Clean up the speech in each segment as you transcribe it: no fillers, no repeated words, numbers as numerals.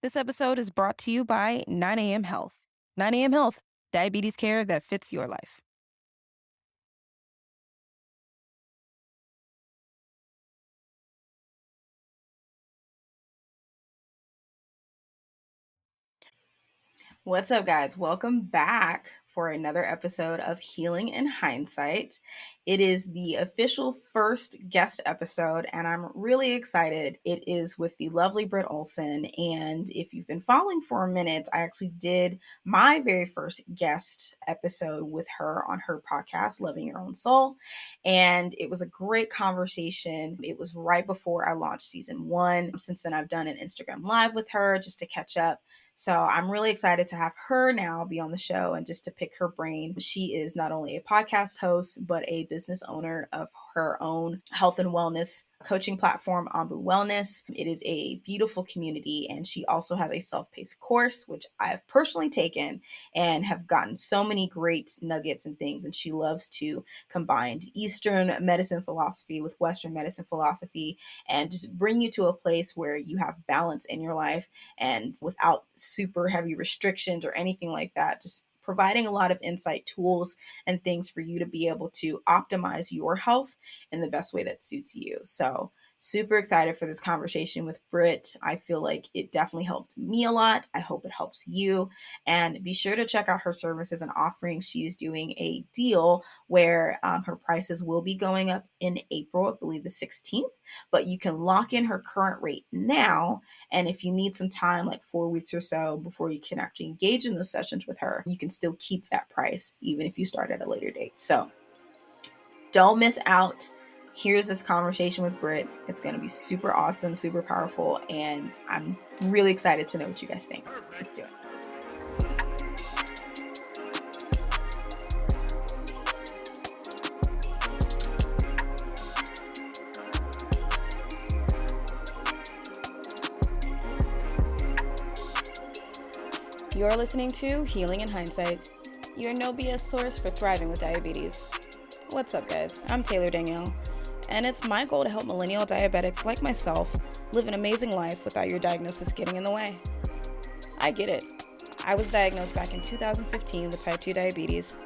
This episode is brought to you by 9 a.m. Health. 9 a.m. Health, diabetes care that fits your life. What's up, guys? Welcome back for another episode of Healing in Hindsight. It is the official first guest episode, and I'm really excited. It is with the lovely Britt Olson. And if you've been following for a minute, I actually did my very first guest episode with her on her podcast, Loving Your Own Soul. And it was a great conversation. It was right before I launched season 1. Since then, I've done an Instagram Live with her just to catch up. So I'm really excited to have her now be on the show and just to pick her brain. She is not only a podcast host, but a business owner of her own health and wellness coaching platform, Ambu Wellness. It is a beautiful community, and she also has a self-paced course, which I have personally taken and have gotten so many great nuggets and things. And she loves to combine Eastern medicine philosophy with Western medicine philosophy and just bring you to a place where you have balance in your life and without super heavy restrictions or anything like that, just providing a lot of insight, tools, and things for you to be able to optimize your health in the best way that suits you. So super excited for this conversation with Britt. I feel like it definitely helped me a lot. I hope it helps you. And be sure to check out her services and offerings. She's doing a deal where her prices will be going up in April, I believe the 16th, but you can lock in her current rate now. And if you need some time, like 4 weeks or so before you can actually engage in those sessions with her, you can still keep that price even if you start at a later date. So don't miss out. Here's this conversation with Britt. It's going to be super awesome, super powerful, and I'm really excited to know what you guys think. Let's do it. You're listening to Healing in Hindsight, your no BS source for thriving with diabetes. What's up, guys? I'm Taylor Danielle, and it's my goal to help millennial diabetics like myself live an amazing life without your diagnosis getting in the way. I get it. I was diagnosed back in 2015 with type 2 diabetes,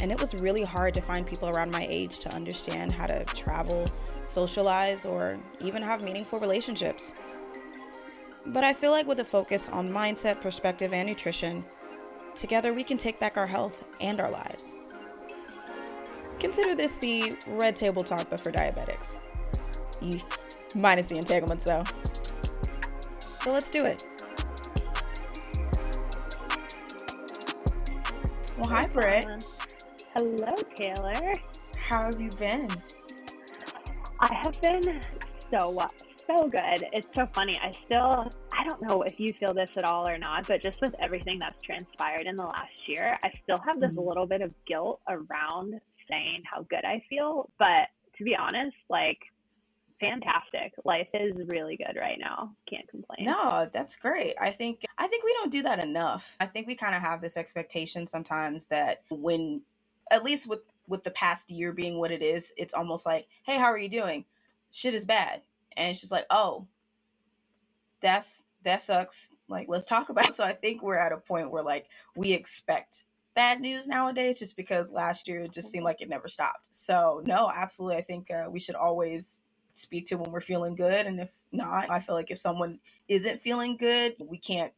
and it was really hard to find people around my age to understand how to travel, socialize, or even have meaningful relationships. But I feel like with a focus on mindset, perspective, and nutrition, together we can take back our health and our lives. Consider this the red table talk, but for diabetics. Minus the entanglements, though. So let's do it. Well, hi, Britt. Hello, Taylor. How have you been? I have been so good. It's so funny. I don't know if you feel this at all or not, but just with everything that's transpired in the last year, I still have this little bit of guilt around saying how good I feel. But to be honest, fantastic. Life is really good right now. Can't complain. No, that's great. I think we don't do that enough. I think we kind of have this expectation sometimes that when, at least with the past year being what it is, it's almost like, hey, how are you doing? Shit is bad. And it's just like, oh, that sucks. Like, let's talk about it. So I think we're at a point where like we expect bad news nowadays just because last year it just seemed like it never stopped. So no, absolutely. I think we should always speak to when we're feeling good. And if not, I feel like if someone isn't feeling good, we can't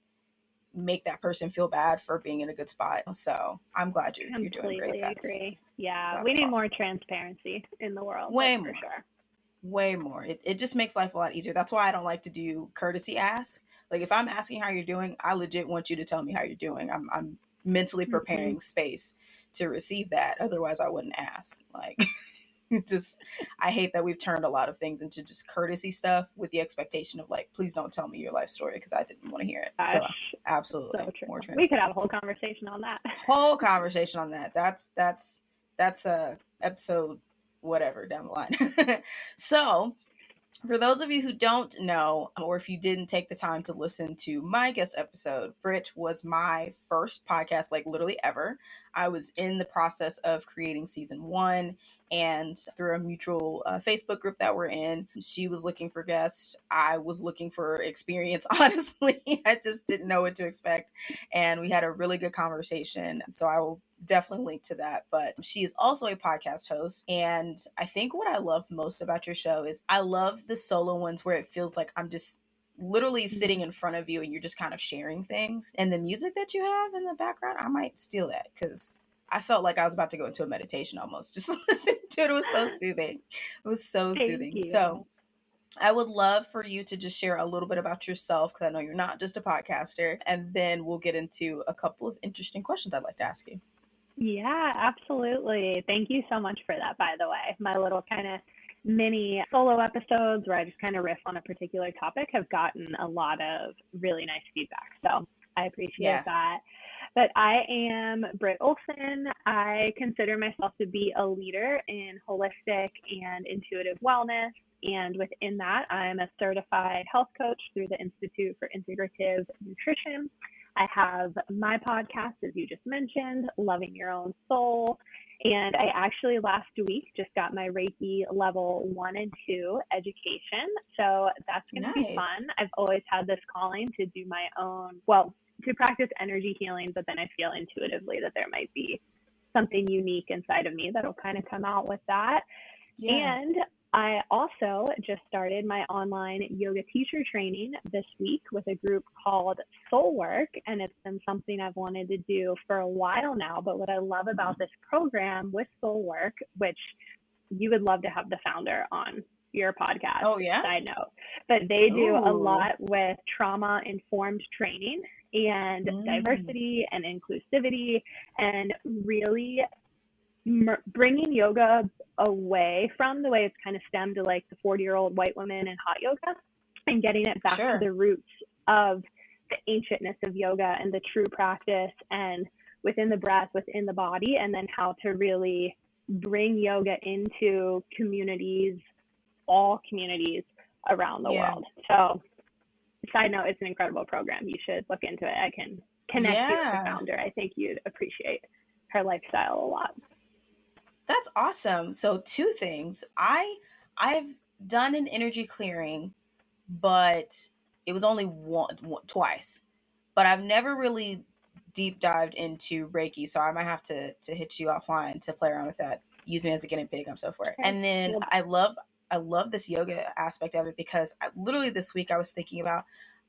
make that person feel bad for being in a good spot. So I'm glad you're doing great. Completely agree. Yeah, we need more transparency in the world. Way that's more. For sure. Way more. It just makes life a lot easier. That's why I don't like to do courtesy ask. Like if I'm asking how you're doing, I legit want you to tell me how you're doing. I'm mentally preparing space to receive that. Otherwise I wouldn't ask. Like just I hate that we've turned a lot of things into just courtesy stuff with the expectation of like, please don't tell me your life story because I didn't want to hear it. Gosh, so absolutely so true. More We could have a transparency. whole conversation on that. Whole conversation on that. That's a episode whatever down the line. So for those of you who don't know, or if you didn't take the time to listen to my guest episode, Britt was my first podcast, like literally ever. I was in the process of creating season 1, and through a mutual Facebook group that we're in, she was looking for guests. I was looking for experience, honestly. I just didn't know what to expect. And we had a really good conversation. So I will definitely link to that. But she is also a podcast host. And I think what I love most about your show is I love the solo ones where it feels like I'm just literally sitting in front of you and you're just kind of sharing things. And the music that you have in the background, I might steal that because I felt like I was about to go into a meditation almost. Just listening to it. It was so soothing. It was so Thank soothing. you. So I would love for you to just share a little bit about yourself because I know you're not just a podcaster. And then we'll get into a couple of interesting questions I'd like to ask you. Yeah, absolutely. Thank you so much for that, by the way. My little kind of mini solo episodes where I just kind of riff on a particular topic have gotten a lot of really nice feedback. So I appreciate Yeah. that. But I am Britt Olson. I consider myself to be a leader in holistic and intuitive wellness. And within that, I'm a certified health coach through the Institute for Integrative Nutrition. I have my podcast, as you just mentioned, Loving Your Own Soul. And I actually last week just got my Reiki level 1 and 2 education. So that's going to be Nice. fun. I've always had this calling to do my own, well, to practice energy healing, but then I feel intuitively that there might be something unique inside of me that'll kind of come out with that. Yeah. And I also just started my online yoga teacher training this week with a group called Soul Work, and it's been something I've wanted to do for a while now. But what I love about this program with Soul Work, which you would love to have the founder on your podcast, Oh, yeah? side note, but they do a Ooh. lot with trauma informed training and Mm. diversity and inclusivity and really bringing yoga away from the way it's kind of stemmed to like the 40-year-old white woman and hot yoga and getting it back to Sure. the roots of the ancientness of yoga and the true practice and within the breath, within the body, and then how to really bring yoga into communities, all communities around the Yeah. world. So, side note, it's an incredible program. You should look into it. I can connect you with the Yeah. founder. I think you'd appreciate her lifestyle a lot. That's awesome. So two things. I've done an energy clearing, but it was only twice. But I've never really deep dived into Reiki, so I might have to hit you offline to play around with that. Use me as a guinea pig. I'm so for it. Okay. And then Well, I love this yoga aspect of it because literally this week I was thinking about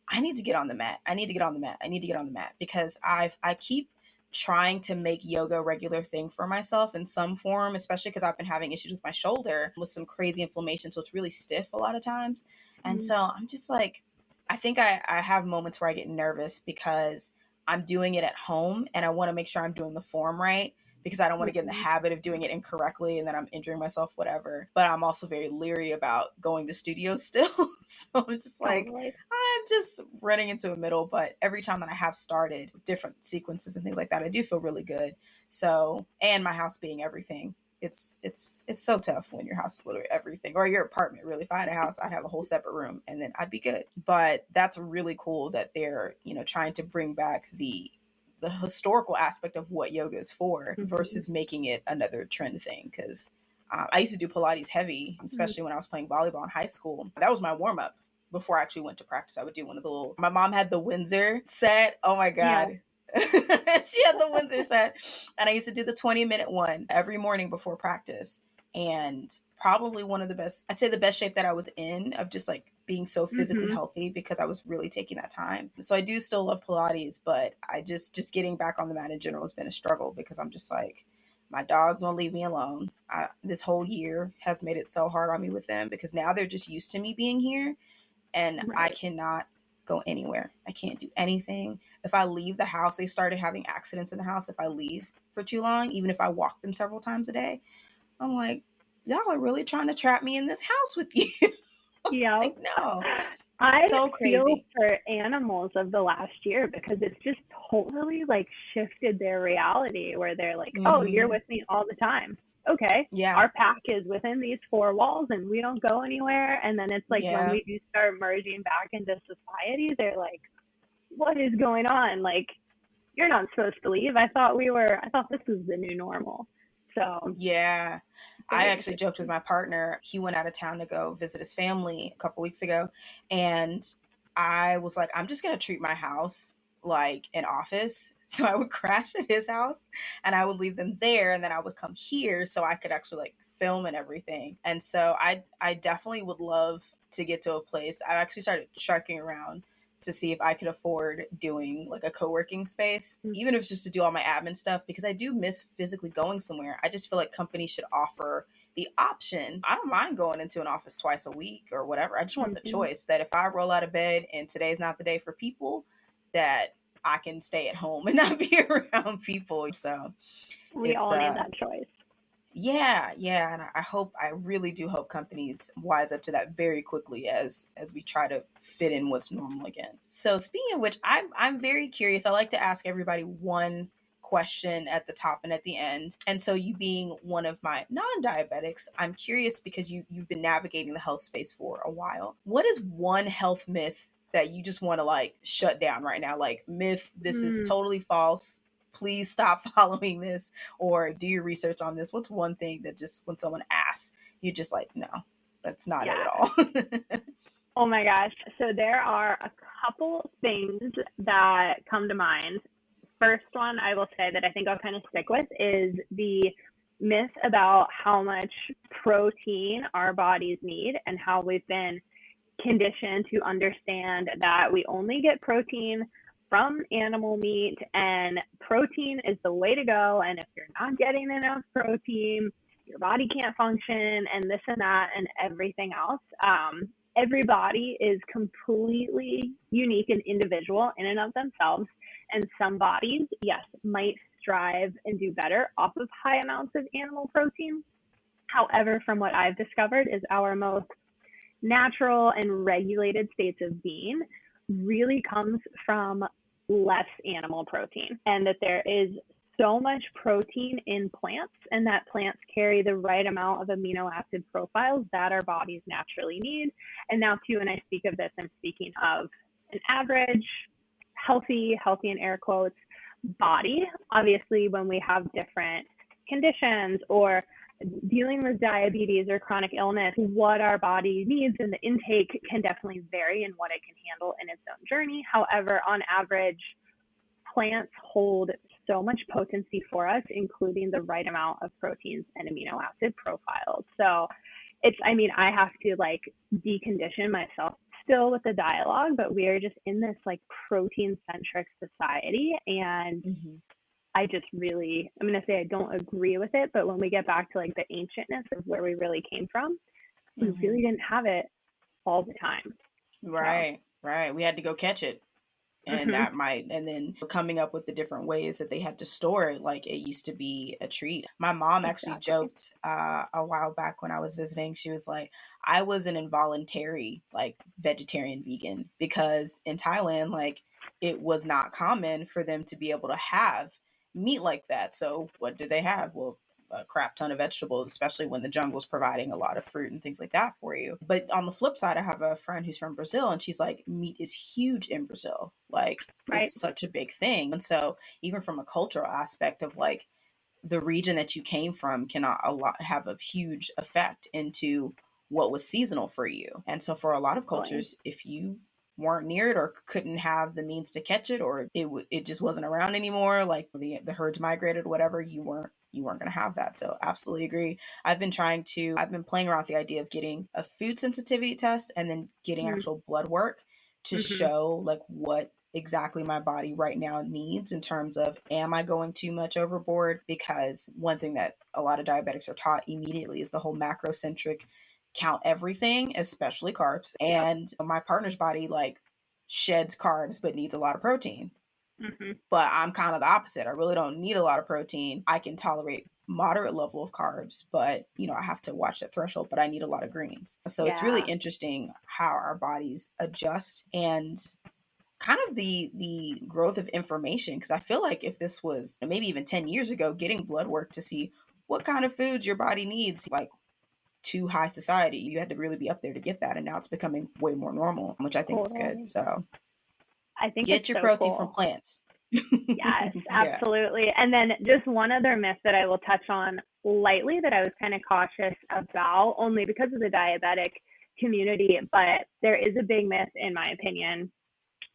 I need to get on the mat. I need to get on the mat. I need to get on the mat because I keep trying to make yoga a regular thing for myself in some form, especially because I've been having issues with my shoulder with some crazy inflammation. So it's really stiff a lot of times. And mm, so I'm just like, I think I have moments where I get nervous because I'm doing it at home and I want to make sure I'm doing the form right because I don't want to get in the mhm, habit of doing it incorrectly and then I'm injuring myself, whatever. But I'm also very leery about going to studios still. So I'm just like, totally. I'm just running into a middle, but every time that I have started different sequences and things like that, I do feel really good. So, and my house being everything, it's so tough when your house is literally everything, or your apartment. Really, if I had a house, I'd have a whole separate room, and then I'd be good. But that's really cool that they're trying to bring back the historical aspect of what yoga is for Mhm, versus making it another trend thing. Because I used to do Pilates heavy, mm, especially when I was playing volleyball in high school. That was my warm up before I actually went to practice. I would do one of the little. My mom had the Windsor set. Oh my yeah. god. She had the Windsor set, and I used to do the 20-minute one every morning before practice. And probably one of the best, I'd say the best shape that I was in of just like being so physically Mhm, healthy because I was really taking that time. So I do still love Pilates, but I just getting back on the mat in general has been a struggle because I'm just like, my dogs won't leave me alone. This whole year has made it so hard on me with them because now they're just used to me being here and I right. cannot go anywhere. I can't do anything. If I leave the house, they started having accidents in the house if I leave for too long, even if I walk them several times a day. I'm like, y'all are really trying to trap me in this house with you. Yep. Like, no, I so feel crazy. for animals of the last year because it's just totally like shifted their reality where they're like, oh, you're Hmm. with me all the time. Okay, Yeah, our pack is within these four walls and we don't go anywhere. And then it's like when yeah, we do start merging back into society, they're like, what is going on? Like, you're not supposed to leave. I thought this was the new normal. So Yeah. I very actually joked with interesting. my partner. He went out of town to go visit his family a couple weeks ago. And I was like, I'm just going to treat my house like an office. So I would crash at his house and I would leave them there. And then I would come here so I could actually like film and everything. And so I definitely would love to get to a place. I actually started sharking around to see if I could afford doing like a co-working space, even if it's just to do all my admin stuff, because I do miss physically going somewhere. I just feel like companies should offer the option. I don't mind going into an office twice a week or whatever. I just want the Mm-hmm. choice that if I roll out of bed and today's not the day for people, that I can stay at home and not be around people. So We it's all need that choice. yeah, and I really do hope companies wise up to that very quickly as we try to fit in what's normal again. So speaking of which, I'm very curious. I like to ask everybody one question at the top and at the end. And so you being one of my non-diabetics, I'm curious because you've been navigating the health space for a while. What is one health myth that you just want to like shut down right now? Like myth, this is Mm, totally false. Please stop following this or do your research on this. What's one thing that just when someone asks, you're just like, no, that's not it at yeah. all. Oh my gosh. So there are a couple things that come to mind. First one I will say that I think I'll kind of stick with is the myth about how much protein our bodies need and how we've been conditioned to understand that we only get protein from animal meat and protein is the way to go. And if you're not getting enough protein, your body can't function and this and that and everything else. Every body is completely unique and individual in and of themselves. And some bodies, yes, might strive and do better off of high amounts of animal protein. However, from what I've discovered, is our most natural and regulated states of being really comes from less animal protein, and that there is so much protein in plants and that plants carry the right amount of amino acid profiles that our bodies naturally need. And now too, when I speak of this, I'm speaking of an average healthy in air quotes body. Obviously when we have different conditions or dealing with diabetes or chronic illness, what our body needs and the intake can definitely vary in what it can handle in its own journey. However, on average, plants hold so much potency for us, including the right amount of proteins and amino acid profiles. So I mean, I have to like decondition myself still with the dialogue, but we are just in this like protein centric society. And Mm-hmm. I just really, I'm going to say I don't agree with it, but when we get back to like the ancientness of where we really came from, we Mm-hmm. really didn't have it all the time. So, Right. We had to go catch it. And mm-hmm, and then coming up with the different ways that they had to store it, like it used to be a treat. My mom actually exactly. joked a while back when I was visiting. She was like, I was an involuntary like vegetarian vegan because in Thailand, like it was not common for them to be able to have meat like that. So what did they have? Well, a crap ton of vegetables, especially when the jungle's providing a lot of fruit and things like that for you. But on the flip side, I have a friend who's from Brazil and she's like, meat is huge in Brazil. Like, Right. it's such a big thing. And so, even from a cultural aspect of like the region that you came from cannot a lot have a huge effect into what was seasonal for you. And so, for a lot of Totally. cultures, if you weren't near it or couldn't have the means to catch it or it just wasn't around anymore like the herds migrated whatever you weren't going to have that. So absolutely agree. I've been playing around with the idea of getting a food sensitivity test and then getting actual blood work to Mm-hmm. show like what exactly my body right now needs in terms of am I going too much overboard, because one thing that a lot of diabetics are taught immediately is the whole macrocentric count everything, especially carbs. Yep. And my partner's body like sheds carbs but needs a lot of protein. Mm-hmm. But I'm kind of the opposite. I really don't need a lot of protein. I can tolerate moderate level of carbs, but I have to watch that threshold, but I need a lot of greens. So it's really Yeah. interesting how our bodies adjust and kind of the growth of information, because I feel like if this was maybe even 10 years ago, getting blood work to see what kind of foods your body needs like to high society, you had to really be up there to get that, and now it's becoming way more normal, which I think is good. Totally. So I think it's get your so protein from cool. plants. Yes, Yeah. absolutely. And then just one other myth that I will touch on lightly that I was kind of cautious about, only because of the diabetic community, but there is a big myth, in my opinion,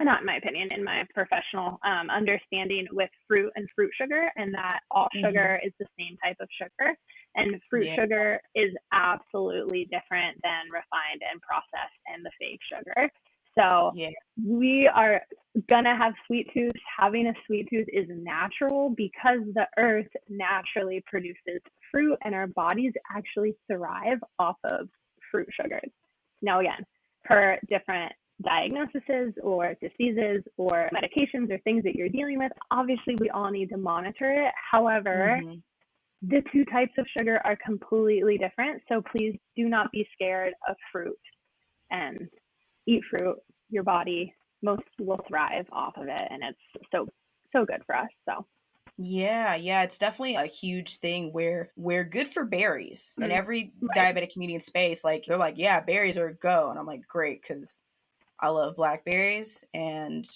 not in my opinion, in my professional understanding, with fruit and fruit sugar, and that all Hmm. sugar is the same type of sugar. And fruit Yeah. sugar is absolutely different than refined and processed and the fake sugar. So Yeah. we are gonna have sweet tooth. Having a sweet tooth is natural because the earth naturally produces fruit, and our bodies actually thrive off of fruit sugars. Now, again, per different diagnoses or diseases or medications or things that you're dealing with, obviously we all need to monitor it. However, Hmm. the two types of sugar are completely different. So please do not be scared of fruit, and eat fruit. Your body most will thrive off of it, and it's so good for us. So Yeah, yeah, it's definitely a huge thing where we're good for berries. And every right. diabetic community in space, like they're like, yeah, berries are a go. And I'm like, great, because I love blackberries and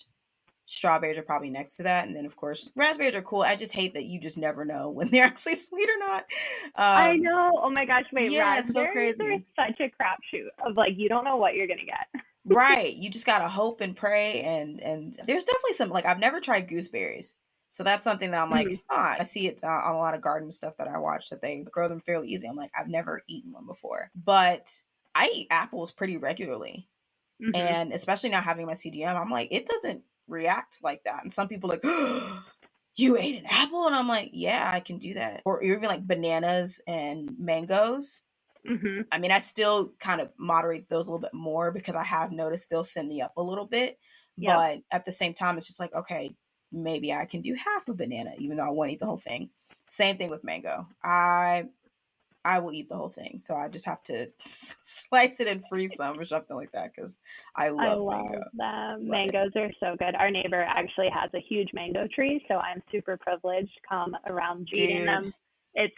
strawberries are probably next to that. And then of course raspberries are cool. I just hate that you just never know when they're actually sweet or not. I Um, know. Oh my gosh, wait, yeah, it's so raspberries crazy. are such a crapshoot of like you don't know what you're gonna get. Right. You just gotta hope and pray and there's definitely some like I've never tried gooseberries. So that's something that I'm like, Mm-hmm. I see it on a lot of garden stuff that I watch that they grow them fairly easy. I'm like, I've never eaten one before. But I eat apples pretty regularly. Mm-hmm. And especially now having my CDM, I'm like, it doesn't react like that. And some people are like, you ate an apple? And I'm like, yeah, I can do that. Or even like bananas and mangoes. Mm-hmm. I mean, I still kind of moderate those a little bit more because I have noticed they'll send me up a little bit. Yep. But at the same time, it's just like, okay, maybe I can do half a banana, even though I won't eat the whole thing. Same thing with mango. I will eat the whole thing. So I just have to slice it and freeze some or something like that because I I love love mango. them. Love it. Mangoes are so good. Our neighbor actually has a huge mango tree, so I'm super privileged come around eating Dude. them. It's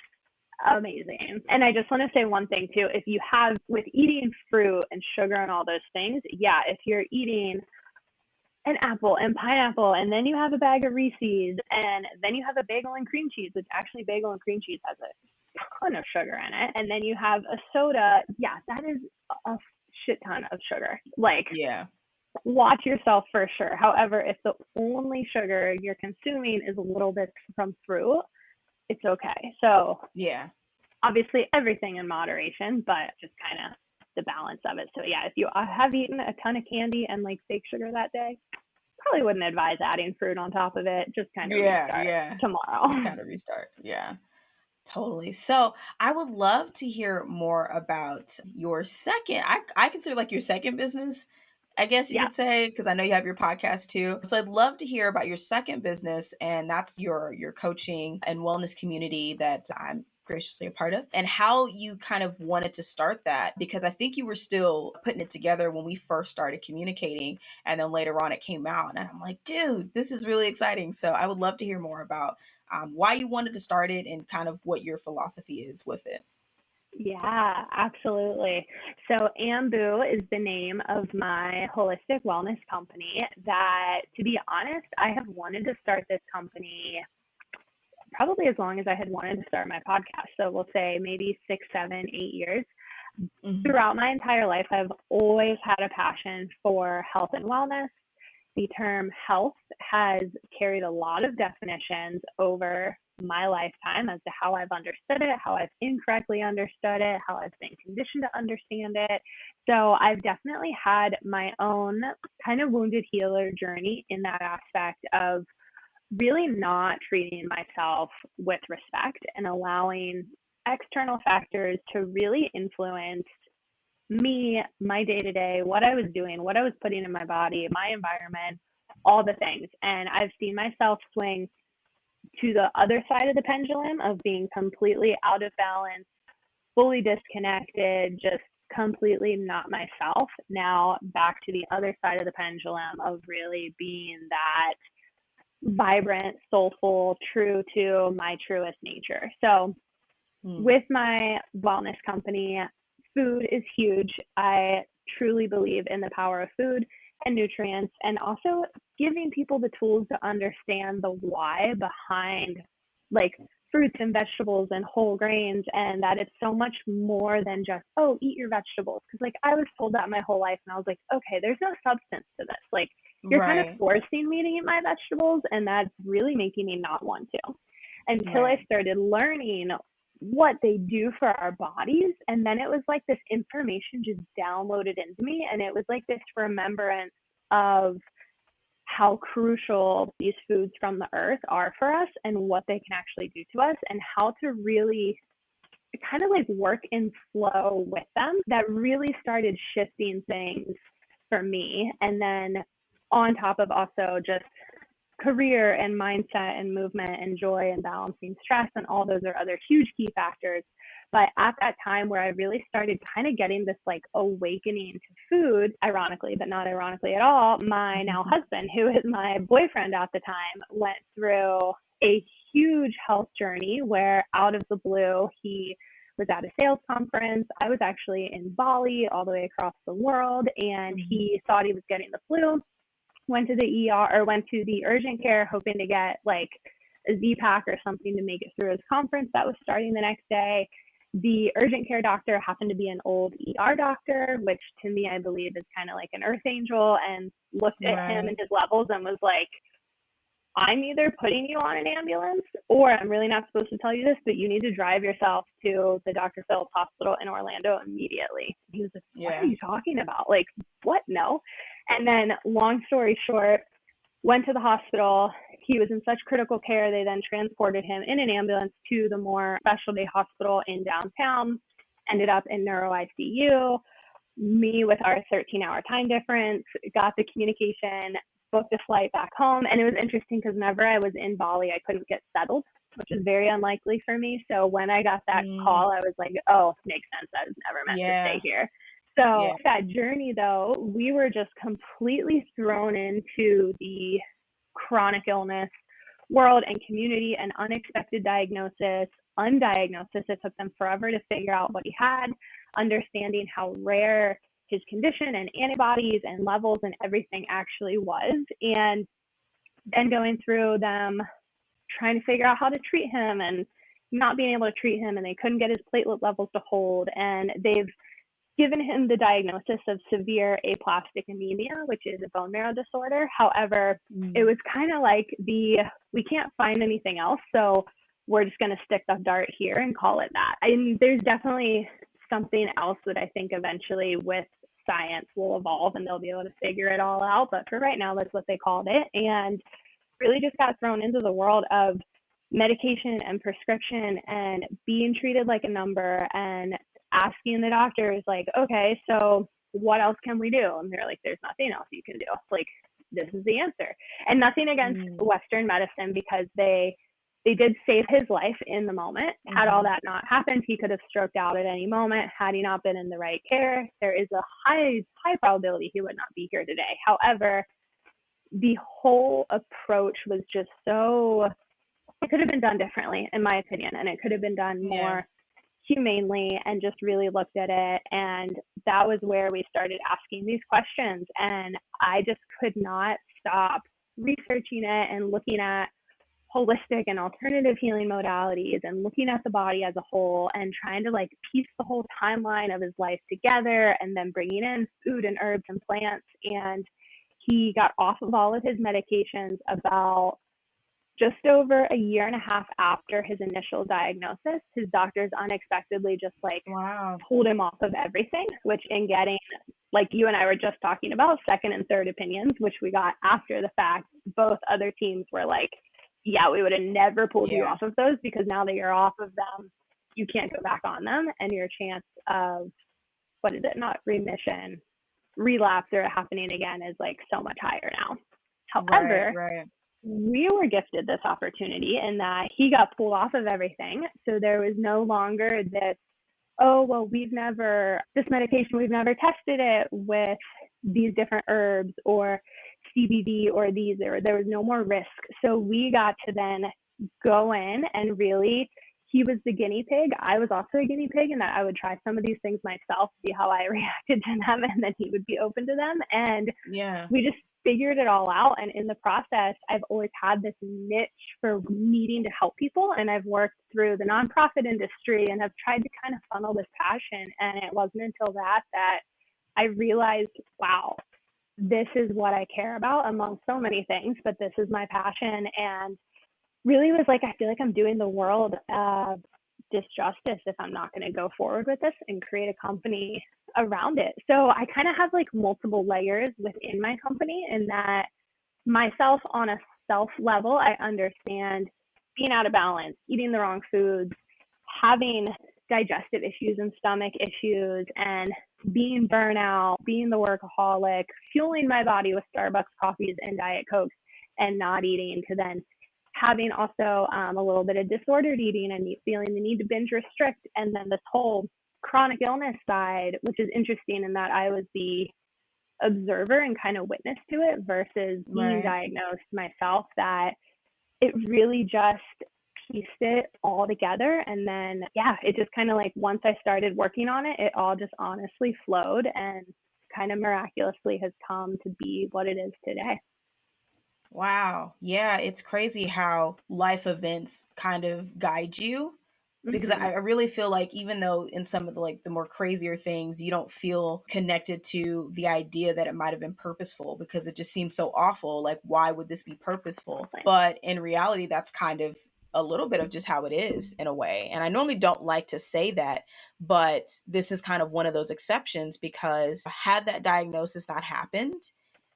amazing. And I just want to say one thing too. If you have, with eating fruit and sugar and all those things, yeah, if you're eating an apple and pineapple, and then you have a bag of Reese's, and then you have a bagel and cream cheese, which actually bagel and cream cheese has a ton of sugar in it, and then you have a soda, yeah, that is a shit ton of sugar. Like, Yeah. watch yourself for sure. However, if the only sugar you're consuming is a little bit from fruit, it's okay. So Yeah. obviously everything in moderation, but just kind of the balance of it. So yeah, if you have eaten a ton of candy and like fake sugar that day, probably wouldn't advise adding fruit on top of it. Just kind of Yeah. restart Yeah. Just tomorrow. kind of restart. Yeah. Totally. So I would love to hear more about your second. I consider like your second business, I guess you Yeah. could say, because I know you have your podcast too. So I'd love to hear about your second business, and that's your coaching and wellness community that I'm graciously a part of, and how you kind of wanted to start that, because I think you were still putting it together when we first started communicating, and then later on it came out, and I'm like, dude, this is really exciting. So I would love to hear more about why you wanted to start it and kind of what your philosophy is with it. Yeah, absolutely. So, Ambu is the name of my holistic wellness company that, to be honest, I have wanted to start this company probably as long as I had wanted to start my podcast. So, we'll say maybe 6, 7, 8 years. Hmm. Throughout my entire life, I've always had a passion for health and wellness. The term health has carried a lot of definitions over my lifetime as to how I've understood it, how I've incorrectly understood it, how I've been conditioned to understand it. So I've definitely had my own kind of wounded healer journey in that aspect of really not treating myself with respect and allowing external factors to really influence me, my day to day, what I was doing, what I was putting in my body, my environment, all the things. And I've seen myself swing to the other side of the pendulum of being completely out of balance, fully disconnected, just completely not myself. Now back to the other side of the pendulum of really being that vibrant, soulful, true to my truest nature. So Mm. with my wellness company, food is huge. I truly believe in the power of food and nutrients, and also giving people the tools to understand the why behind like fruits and vegetables and whole grains, and that it's so much more than just, oh, eat your vegetables. Because like I was told that my whole life, and I was like, okay, there's no substance to this. Like you're kind of Right. forcing me to eat my vegetables, and that's really making me not want to. Until I Right. started learning what they do for our bodies, and then it was like this information just downloaded into me, and it was like this remembrance of how crucial these foods from the earth are for us and what they can actually do to us, and how to really kind of like work in flow with them. That really started shifting things for me. And then on top of also just career and mindset and movement and joy and balancing stress, and all those are other huge key factors. But at that time where I really started kind of getting this like awakening to food, ironically, but not ironically at all, my now husband, who is my boyfriend at the time, went through a huge health journey where out of the blue, he was at a sales conference. I was actually in Bali, all the way across the world, and he thought he was getting the flu, went to the ER or went to the urgent care hoping to get like a Z-Pack or something to make it through his conference that was starting the next day. The urgent care doctor happened to be an old ER doctor, which to me, I believe is kind of like an earth angel, and looked at him and Right. his levels and was like, I'm either putting you on an ambulance, or I'm really not supposed to tell you this, but you need to drive yourself to the Dr. Phillips Hospital in Orlando immediately. He was like, what are Yeah. you talking about? Like, what? No. And then, long story short, went to the hospital. He was in such critical care. They then transported him in an ambulance to the more specialty hospital in downtown, ended up in neuro ICU. Me, with our 13-hour time difference, got the communication, booked a flight back home. And it was interesting because whenever I was in Bali, I couldn't get settled, which is very unlikely for me. So when I got that Mm, call, I was like, oh, makes sense. I was never meant to stay yeah. here. So Yeah. that journey, though, we were just completely thrown into the chronic illness world and community, and unexpected diagnosis, undiagnosis. It took them forever to figure out what he had, understanding how rare his condition and antibodies and levels and everything actually was, and then going through them trying to figure out how to treat him and not being able to treat him, and they couldn't get his platelet levels to hold, and they've given him the diagnosis of severe aplastic anemia, which is a bone marrow disorder. However, it Mm, was kind of like we can't find anything else, so we're just going to stick the dart here and call it that. And there's definitely something else that I think eventually with science will evolve and they'll be able to figure it all out. But for right now, that's what they called it. And really just got thrown into the world of medication and prescription and being treated like a number, and asking the doctors like, okay, so what else can we do? And they're like, there's nothing else you can do. Like, this is the answer. And nothing against mm, Western medicine, because they did save his life in the moment. Had all that not happened, he could have stroked out at any moment. Had he not been in the right care, there is a high probability he would not be here today. However, the whole approach was just so, it could have been done differently, in my opinion, and it could have been done yeah. more humanely, and just really looked at it. And that was where we started asking these questions. And I just could not stop researching it and looking at holistic and alternative healing modalities and looking at the body as a whole, and trying to like piece the whole timeline of his life together, and then bringing in food and herbs and plants. And he got off of all of his medications about just over a year and a half after his initial diagnosis. His doctors unexpectedly just like Wow. pulled him off of everything, which in getting, like you and I were just talking about, second and third opinions, which we got after the fact, both other teams were like, yeah, we would have never pulled you Yeah. off of those, because now that you're off of them, you can't go back on them, and your chance of, what is it, not remission, relapse or happening again is like so much higher now. Right. However, Right. we were gifted this opportunity in that he got pulled off of everything. So there was no longer this, oh, well, this medication, we've never tested it with these different herbs or CBD or these, or there was no more risk. So we got to then go in and really he was the guinea pig. I was also a guinea pig, and that I would try some of these things myself, see how I reacted to them, and then he would be open to them. And Yeah. we just figured it all out. And in the process, I've always had this niche for needing to help people. And I've worked through the nonprofit industry and have tried to kind of funnel this passion. And it wasn't until that I realized, wow, this is what I care about among so many things, but this is my passion. And really was like, I feel like I'm doing the world disjustice if I'm not going to go forward with this and create a company around it. So I kind of have like multiple layers within my company, in that myself on a self level, I understand being out of balance, eating the wrong foods, having digestive issues and stomach issues, and being burnout, being the workaholic, fueling my body with Starbucks coffees and Diet Cokes and not eating, to then having also a little bit of disordered eating and feeling the need to binge restrict, and then this whole chronic illness side, which is interesting in that I was the observer and kind of witness to it versus being Right. diagnosed myself, that it really just pieced it all together. And then, yeah, it just kind of like, once I started working on it, it all just honestly flowed and kind of miraculously has come to be what it is today. Wow. Yeah, it's crazy how life events kind of guide you, because Mm-hmm. I really feel like even though in some of the like the more crazier things you don't feel connected to the idea that it might have been purposeful, because it just seems so awful, like why would this be purposeful? But in reality that's kind of a little bit of just how it is in a way. And I normally don't like to say that, but this is kind of one of those exceptions, because had that diagnosis not happened,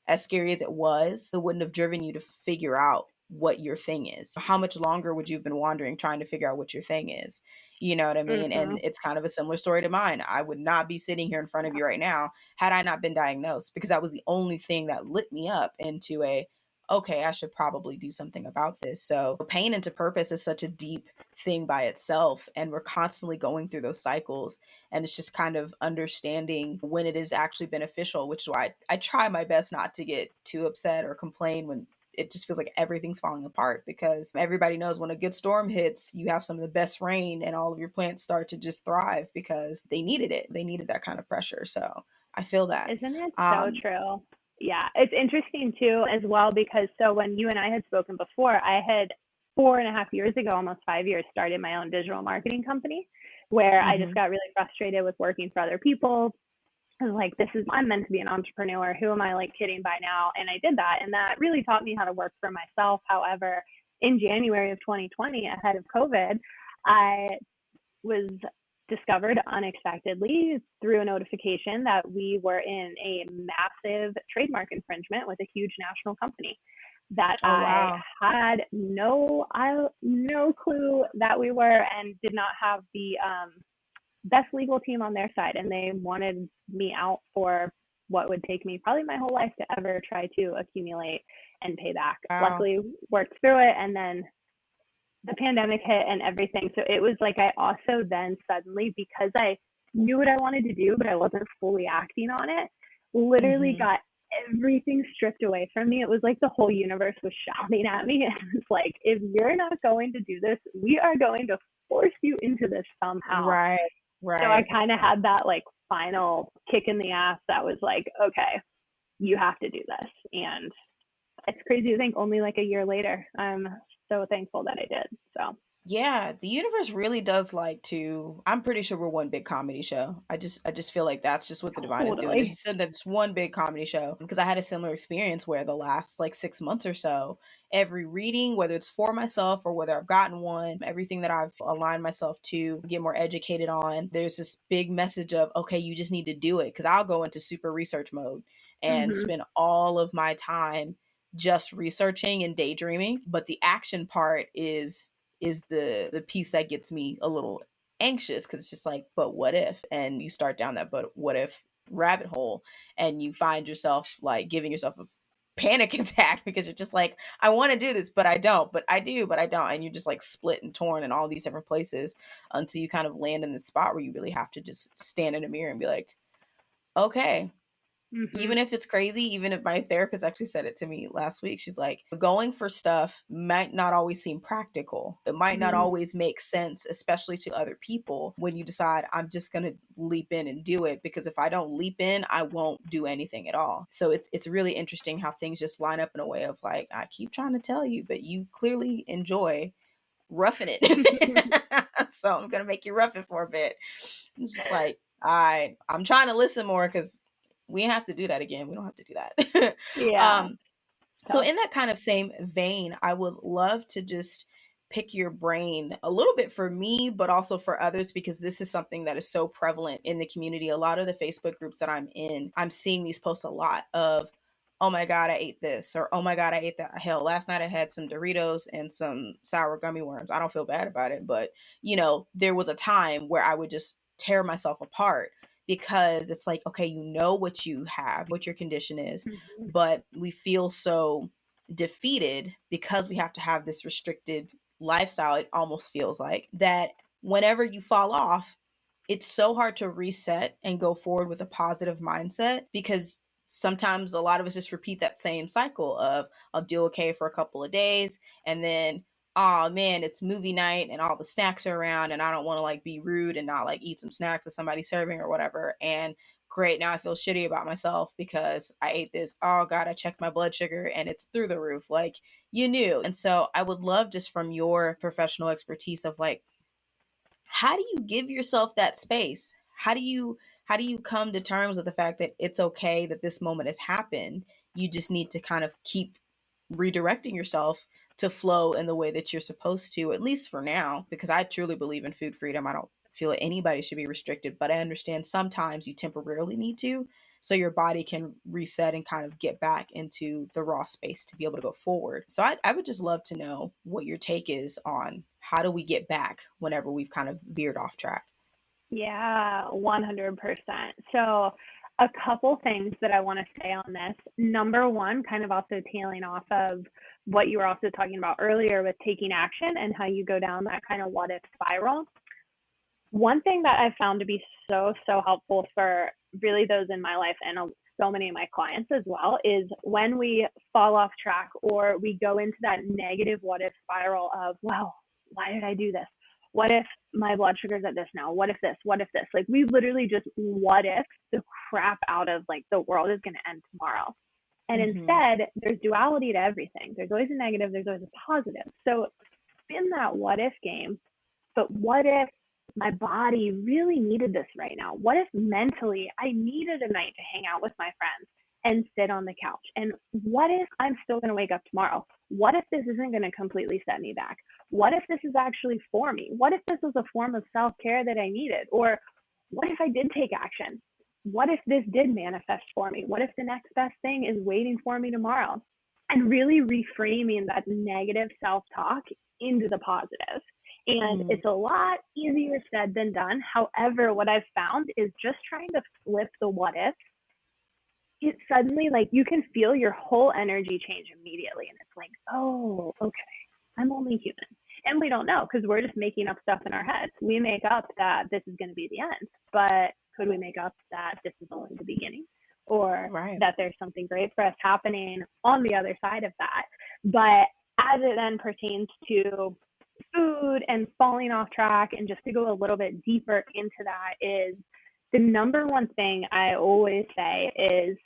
as scary as it was, it wouldn't have driven you to figure out what your thing is. How much longer would you have been wandering trying to figure out what your thing is? You know what I mean? Mm-hmm. And it's kind of a similar story to mine. I would not be sitting here in front of you right now had I not been diagnosed, because that was the only thing that lit me up into a, okay, I should probably do something about this. So pain into purpose is such a deep thing by itself. And we're constantly going through those cycles. And it's just kind of understanding when it is actually beneficial, which is why I try my best not to get too upset or complain when it just feels like everything's falling apart, because everybody knows when a good storm hits, you have some of the best rain and all of your plants start to just thrive because they needed it. They needed that kind of pressure. So I feel that. Isn't it so Um, true? Yeah, it's interesting too as well, because so when you and I had spoken before, I had 4.5 years ago, almost 5 years, started my own digital marketing company, where I just mhm. got really frustrated with working for other people. I was like, this is, I'm meant to be an entrepreneur. Who am I like kidding by now? And I did that. And that really taught me how to work for myself. However, in January of 2020, ahead of COVID, I was discovered unexpectedly through a notification that we were in a massive trademark infringement with a huge national company that Oh, I wow. had no clue that we were, and did not have the best legal team on their side, and they wanted me out for what would take me probably my whole life to ever try to accumulate and pay back. Wow. Luckily, worked through it, and then the pandemic hit and everything. So it was like, I also then suddenly, because I knew what I wanted to do, but I wasn't fully acting on it, literally Hmm. got everything stripped away from me. It was like the whole universe was shouting at me. And it's like, if you're not going to do this, we are going to force you into this somehow. Right. So I Right. kind of had that like final kick in the ass that was like, okay, you have to do this. And it's crazy to think only like a year later, I'm so thankful that I did. So Yeah, the universe really does like to. I'm pretty sure we're one big comedy show. I just feel like that's just what the divine is doing. It's totally. just said that it's one big comedy show, because I had a similar experience where the last like 6 months or so, every reading, whether it's for myself or whether I've gotten one, everything that I've aligned myself to get more educated on, there's this big message of, okay, you just need to do it. Because I'll go into super research mode and Mm-hmm. spend all of my time just researching and daydreaming, but the action part is the piece that gets me a little anxious, because it's just like, but what if? And you start down that but what if rabbit hole, and you find yourself like giving yourself a panic attack, because you're just like, I want to do this but I don't, but I do but I don't, and you're just like split and torn in all these different places until you kind of land in the spot where you really have to just stand in a mirror and be like, okay, Mm-hmm. Even if it's crazy, even if my therapist actually said it to me last week, she's like, going for stuff might not always seem practical. It might not Mm-hmm. always make sense, especially to other people, when you decide I'm just going to leap in and do it, because if I don't leap in, I won't do anything at all. So it's really interesting how things just line up in a way of like, I keep trying to tell you, but you clearly enjoy roughing it. So I'm going to make you rough it for a bit. It's just like, I'm trying to listen more, because we have to do that again. We don't have to do that. Yeah. So So, in that kind of same vein, I would love to just pick your brain a little bit for me, but also for others, because this is something that is so prevalent in the community. A lot of the Facebook groups that I'm in, I'm seeing these posts a lot of, oh my God, I ate this, or oh my God, I ate that. Hell, last night I had some Doritos and some sour gummy worms. I don't feel bad about it, but there was a time where I would just tear myself apart, because it's like, okay, you know what you have, what your condition is, mhm. but we feel so defeated because we have to have this restricted lifestyle. It almost feels like that whenever you fall off, it's so hard to reset and go forward with a positive mindset, because sometimes a lot of us just repeat that same cycle of, I'll do okay for a couple of days, and then, oh man, it's movie night and all the snacks are around, and I don't want to like be rude and not like eat some snacks that somebody's serving or whatever. And great, now I feel shitty about myself because I ate this. Oh God, I checked my blood sugar and it's through the roof. Like, you knew. And so I would love, just from your professional expertise, of like, how do you give yourself that space? How do you come to terms with the fact that it's okay that this moment has happened? You just need to kind of keep redirecting yourself to flow in the way that you're supposed to, at least for now, because I truly believe in food freedom. I don't feel that anybody should be restricted, but I understand sometimes you temporarily need to, so your body can reset and kind of get back into the raw space to be able to go forward. So I would just love to know what your take is on how do we get back whenever we've kind of veered off track. Yeah, 100%. So, a couple things that I want to say on this. Number one, kind of also tailing off of what you were also talking about earlier with taking action and how you go down that kind of what if spiral. One thing that I've found to be so, so helpful for really those in my life and so many of my clients as well is when we fall off track or we go into that negative what if spiral of, well, why did I do this? What if my blood sugar's at this now? What if this? What if this? Like we literally just what if the crap out of like the world is going to end tomorrow. And Mm-hmm. instead, there's duality to everything. There's always a negative, there's always a positive. So in that what if game, but what if my body really needed this right now? What if mentally I needed a night to hang out with my friends and sit on the couch? And what if I'm still going to wake up tomorrow? What if this isn't going to completely set me back? What if this is actually for me? What if this was a form of self care that I needed? Or what if I did take action? What if this did manifest for me? What if the next best thing is waiting for me tomorrow? And really reframing that negative self talk into the positive. And Mm-hmm. it's a lot easier said than done. However, what I've found is just trying to flip the what if, it suddenly like you can feel your whole energy change immediately. And it's like, oh, okay, I'm only human. And we don't know because we're just making up stuff in our heads. We make up that this is going to be the end, but could we make up that this is only the beginning or Right. that there's something great for us happening on the other side of that? But as it then pertains to food and falling off track, and just to go a little bit deeper into that, is the number one thing I always say is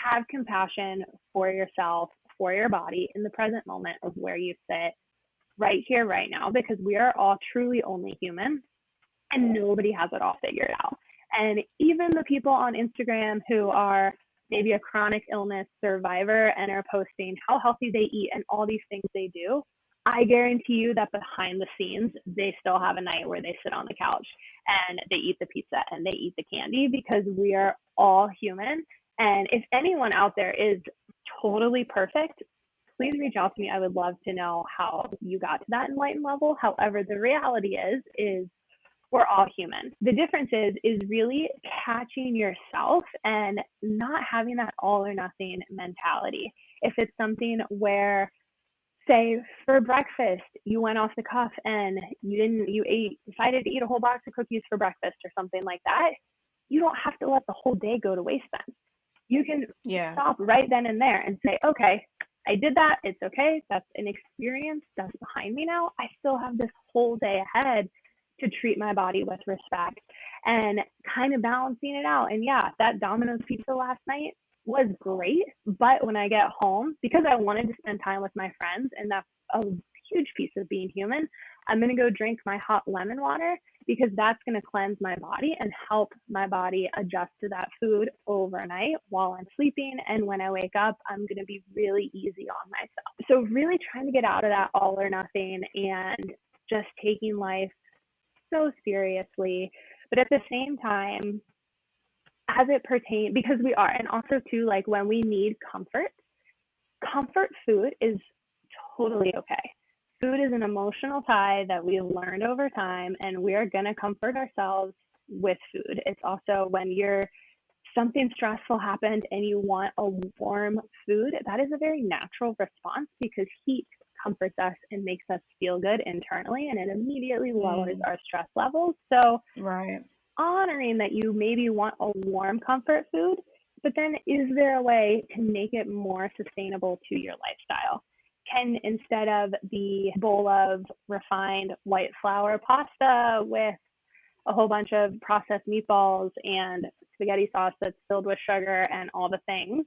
have compassion for yourself, for your body in the present moment of where you sit right here, right now, because we are all truly only human and nobody has it all figured out. And even the people on Instagram who are maybe a chronic illness survivor and are posting how healthy they eat and all these things they do, I guarantee you that behind the scenes, they still have a night where they sit on the couch and they eat the pizza and they eat the candy because we are all human. And if anyone out there is totally perfect, please reach out to me. I would love to know how you got to that enlightened level. However, the reality is we're all human. The difference is really catching yourself and not having that all or nothing mentality. If it's something where, say, for breakfast you went off the cuff and you decided to eat a whole box of cookies for breakfast or something like that, you don't have to let the whole day go to waste then. you can Yeah. stop right then and there and say, okay, I did that. It's okay. That's an experience. That's behind me now. I still have this whole day ahead to treat my body with respect and kind of balancing it out. And yeah, that Domino's pizza last night was great. But when I get home, because I wanted to spend time with my friends, and that's a huge piece of being human, I'm going to go drink my hot lemon water because that's going to cleanse my body and help my body adjust to that food overnight while I'm sleeping. And when I wake up, I'm going to be really easy on myself. So really trying to get out of that all or nothing and just taking life so seriously. But at the same time, as it pertains, because we are, and also too, like when we need comfort food is totally okay. Food is an emotional tie that we learned over time, and we're going to comfort ourselves with food. It's also when something stressful happened and you want a warm food, that is a very natural response because heat comforts us and makes us feel good internally, and it immediately lowers our stress levels. So Right. honoring that you maybe want a warm comfort food, but then is there a way to make it more sustainable to your lifestyle? Can, instead of the bowl of refined white flour pasta with a whole bunch of processed meatballs and spaghetti sauce that's filled with sugar and all the things,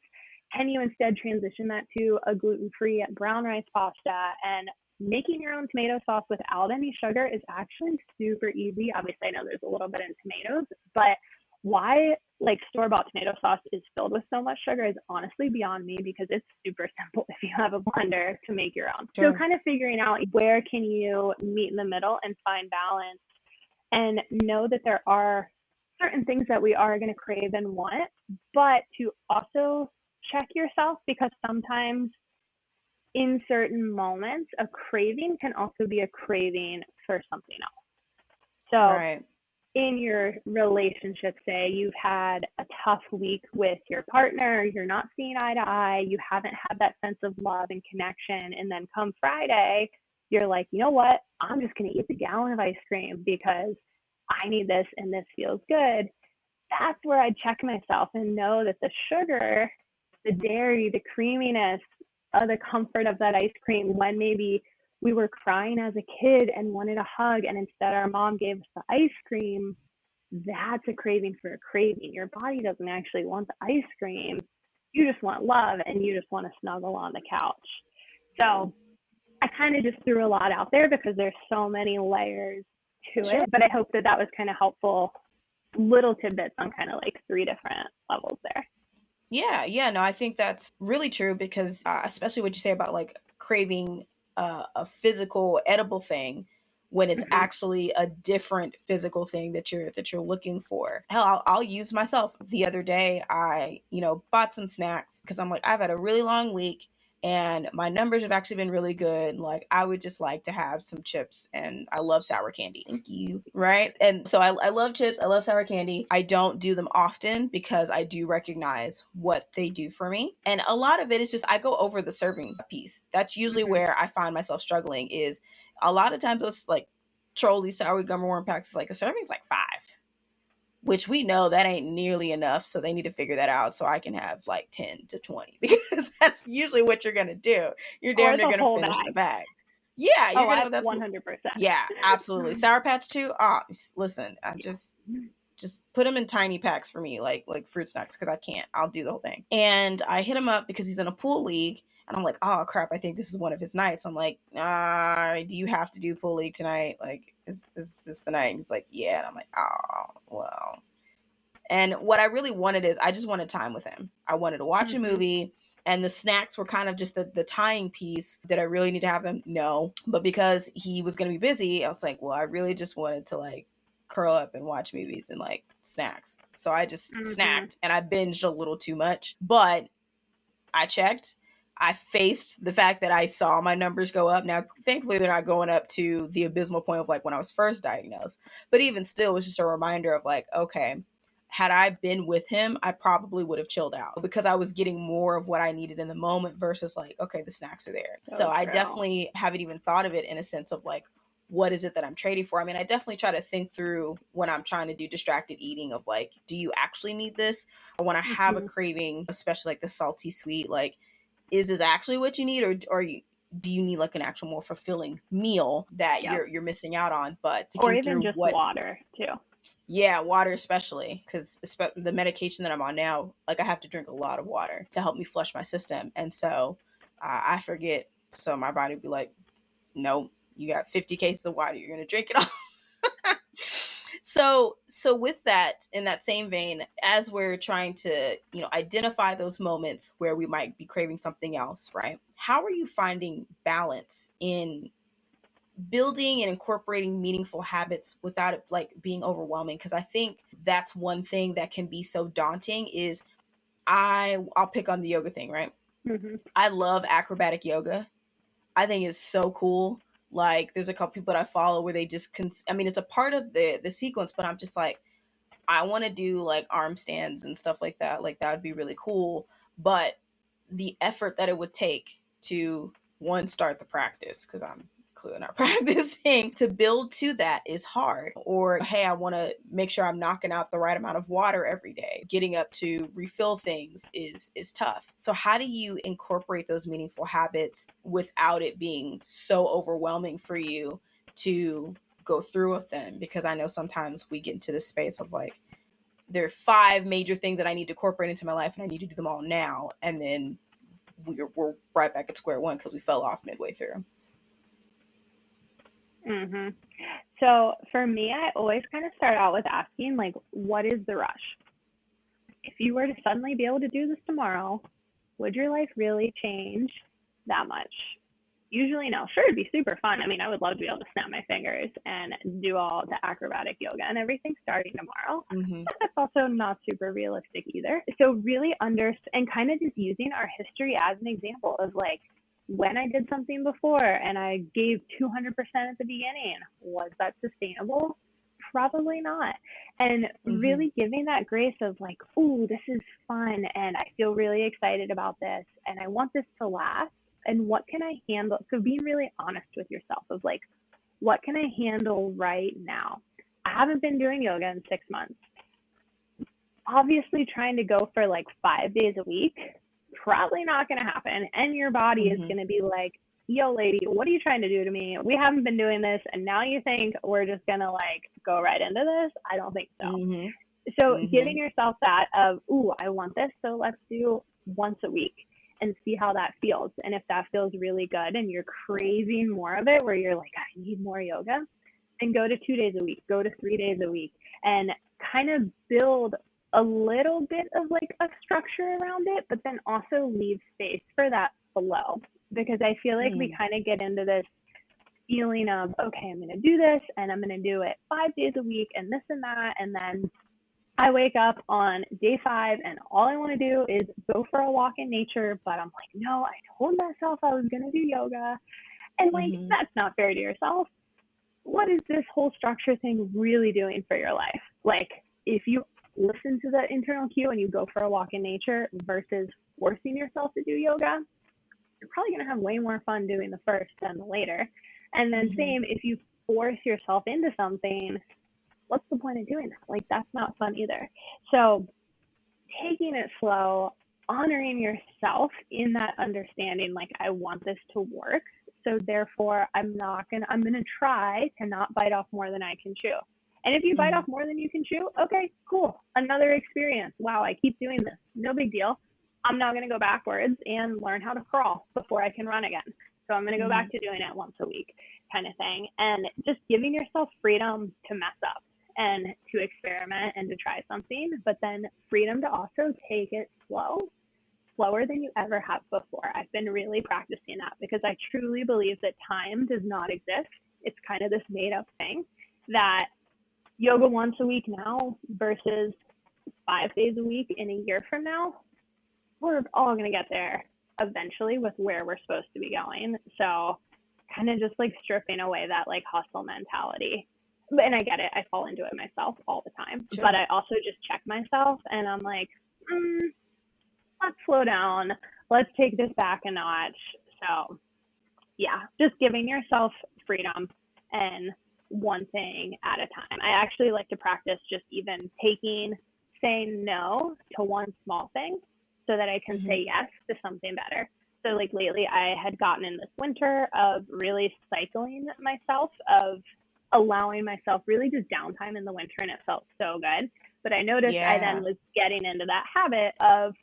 can you instead transition that to a gluten-free brown rice pasta? And making your own tomato sauce without any sugar is actually super easy. Obviously, I know there's a little bit in tomatoes, but why like store-bought tomato sauce is filled with so much sugar is honestly beyond me because it's super simple if you have a blender to make your own. Sure. So kind of figuring out where can you meet in the middle and find balance and know that there are certain things that we are going to crave and want, but to also check yourself because sometimes in certain moments, a craving can also be a craving for something else. So Right. in your relationship, say you've had a tough week with your partner, you're not seeing eye to eye, you haven't had that sense of love and connection, and then come Friday, you're like, you know what, I'm just going to eat the gallon of ice cream because I need this and this feels good. That's where I check myself and know that the sugar, the dairy, the creaminess, the comfort of that ice cream when maybe we were crying as a kid and wanted a hug, and instead our mom gave us the ice cream, that's a craving for a craving. Your body doesn't actually want the ice cream. You just want love and you just want to snuggle on the couch. So I kind of just threw a lot out there because there's so many layers to Sure. it, but I hope that that was kind of helpful, little tidbits on kind of like 3 different levels there. Yeah, no, I think that's really true because especially what you say about like craving a physical edible thing when it's Mm-hmm. actually a different physical thing that you're looking for. Hell, I'll use myself. The other day, I bought some snacks because I'm like I've had a really long week and my numbers have actually been really good. Like I would just like to have some chips, and I love sour candy. Thank you. Right. And so I love chips. I love sour candy. I don't do them often because I do recognize what they do for me. And a lot of it is just I go over the serving piece. That's usually Mm-hmm. where I find myself struggling is a lot of times those like trolley sour gum worm packs is like a serving is like 5, which we know that ain't nearly enough. So they need to figure that out so I can have like 10 to 20 because that's usually what you're going to do. You're Or damn near the going to whole finish the bag. bag. Yeah, you're Oh, going to, I that's, 100%. yeah, absolutely. Sour Patch too. Oh, listen, I just put them in tiny packs for me, like fruit snacks, because I can't. I'll do the whole thing. And I hit him up because he's in a pool league, and I'm like, oh crap, I think this is one of his nights. I'm like, do you have to do pool league tonight? Like, is this the night? And he's like, yeah. And I'm like, oh well. And what I really wanted is I just wanted time with him. I wanted to watch a Mm-hmm. movie. And the snacks were kind of just the tying piece. Did I really need to have them? No. But because he was going to be busy, I was like, well, I really just wanted to like curl up and watch movies and like snacks. So I just Mm-hmm. snacked and I binged a little too much. But I checked. I faced the fact that I saw my numbers go up. Now, thankfully, they're not going up to the abysmal point of like when I was first diagnosed. But even still, it was just a reminder of like, okay, had I been with him, I probably would have chilled out because I was getting more of what I needed in the moment versus like, okay, the snacks are there. So So I true. definitely haven't even thought of it in a sense of like what is it that I'm trading for? I mean, I definitely try to think through when I'm trying to do distracted eating of like, do you actually need this? Or when I have a Mm-hmm. craving, especially like the salty sweet, like, is this actually what you need, or do you need like an actual more fulfilling meal that Yep. you're missing out on? But Or thinking even through just what, water too. yeah, water especially, because the medication that I'm on now, like I have to drink a lot of water to help me flush my system, and so I forget. So my body would be like, nope, you got 50 cases of water, you're gonna drink it all. So with that, in that same vein, as we're trying to, identify those moments where we might be craving something else, right? How are you finding balance in building and incorporating meaningful habits without it like being overwhelming? Because I think that's one thing that can be so daunting is I'll pick on the yoga thing, right? Mm-hmm. I love acrobatic yoga. I think it's so cool. Like there's a couple people that I follow where they just I mean, it's a part of the sequence, but I'm just like, I want to do like arm stands and stuff like that. Like that would be really cool. But the effort that it would take to one, start the practice, because I'm clearly not practicing, to build to that is hard. Or hey, I want to make sure I'm knocking out the right amount of water every day. Getting up to refill things is tough. So how do you incorporate those meaningful habits without it being so overwhelming for you to go through with them? Because I know sometimes we get into this space of like, there are 5 major things that I need to incorporate into my life and I need to do them all now. And then we're right back at square one because we fell off midway through. Mm-hmm. So for me, I always kind of start out with asking, like, what is the rush? If you were to suddenly be able to do this tomorrow, would your life really change that much? Usually, no. Sure, it'd be super fun. I mean, I would love to be able to snap my fingers and do all the acrobatic yoga and everything starting tomorrow. Mm-hmm. But that's also not super realistic either. So, really and kind of just using our history as an example of like, when I did something before and I gave 200% at the beginning, was that sustainable? Probably not. And Mm-hmm. really giving that grace of like, oh, this is fun and I feel really excited about this and I want this to last. And what can I handle? So being really honest with yourself of like, what can I handle right now? I haven't been doing yoga in 6 months. Obviously, trying to go for like 5 days a week, probably not going to happen. And your body is Mm-hmm. going to be like, yo, lady, what are you trying to do to me? We haven't been doing this. And now you think we're just going to like go right into this? I don't think so. Mm-hmm. So Mm-hmm. giving yourself that of, ooh, I want this. So let's do once a week and see how that feels. And if that feels really good and you're craving more of it, where you're like, I need more yoga, then go to 2 days a week, go to 3 days a week, and kind of build a little bit of like a structure around it, but then also leave space for that flow. Because I feel like we Mm-hmm. kind of get into this feeling of, okay, I'm going to do this and I'm going to do it 5 days a week and this and that. And then I wake up on day 5 and all I want to do is go for a walk in nature. But I'm like, no, I told myself I was going to do yoga. And like, Mm-hmm. that's not fair to yourself. What is this whole structure thing really doing for your life? Like, if you listen to the internal cue and you go for a walk in nature versus forcing yourself to do yoga, you're probably going to have way more fun doing the first than the later. And then, Mm-hmm. same, if you force yourself into something, what's the point of doing that? Like, that's not fun either. So, taking it slow, honoring yourself in that understanding, like, I want this to work. So therefore, I'm gonna try to not bite off more than I can chew. And if you bite Mm-hmm. off more than you can chew, okay, cool. Another experience. Wow, I keep doing this. No big deal. I'm not gonna go backwards and learn how to crawl before I can run again. So I'm gonna go Mm-hmm. back to doing it once a week, kind of thing. And just giving yourself freedom to mess up and to experiment and to try something, but then freedom to also take it slower than you ever have before. I've been really practicing that because I truly believe that time does not exist. It's kind of this made up thing that yoga once a week now versus 5 days a week in a year from now, we're all going to get there eventually with where we're supposed to be going. So kind of just like stripping away that like hustle mentality. And I get it. I fall into it myself all the time. But Sure. I also just check myself and I'm like, let's slow down. Let's take this back a notch. So, yeah, just giving yourself freedom and one thing at a time. I actually like to practice just even saying no to one small thing so that I can Mm-hmm. say yes to something better. So like lately I had gotten in this winter of really cycling myself, of allowing myself really just downtime in the winter, and it felt so good. But I noticed I then Yeah. was getting into that habit of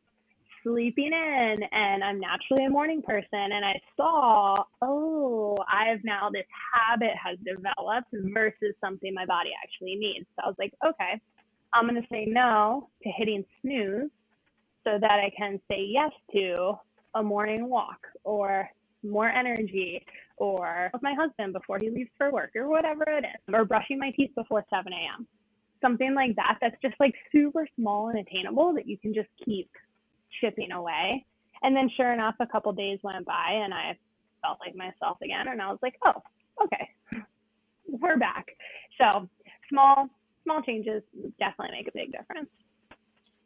sleeping in, and I'm naturally a morning person, and I saw, oh, I've now, this habit has developed versus something my body actually needs. So I was like, okay, I'm going to say no to hitting snooze so that I can say yes to a morning walk or more energy, or with my husband before he leaves for work, or whatever it is, or brushing my teeth before 7 a.m. Something like that, that's just like super small and attainable that you can just keep chipping away. And then sure enough, a couple days went by and I felt like myself again. And I was like, oh, okay, we're back. So small changes definitely make a big difference.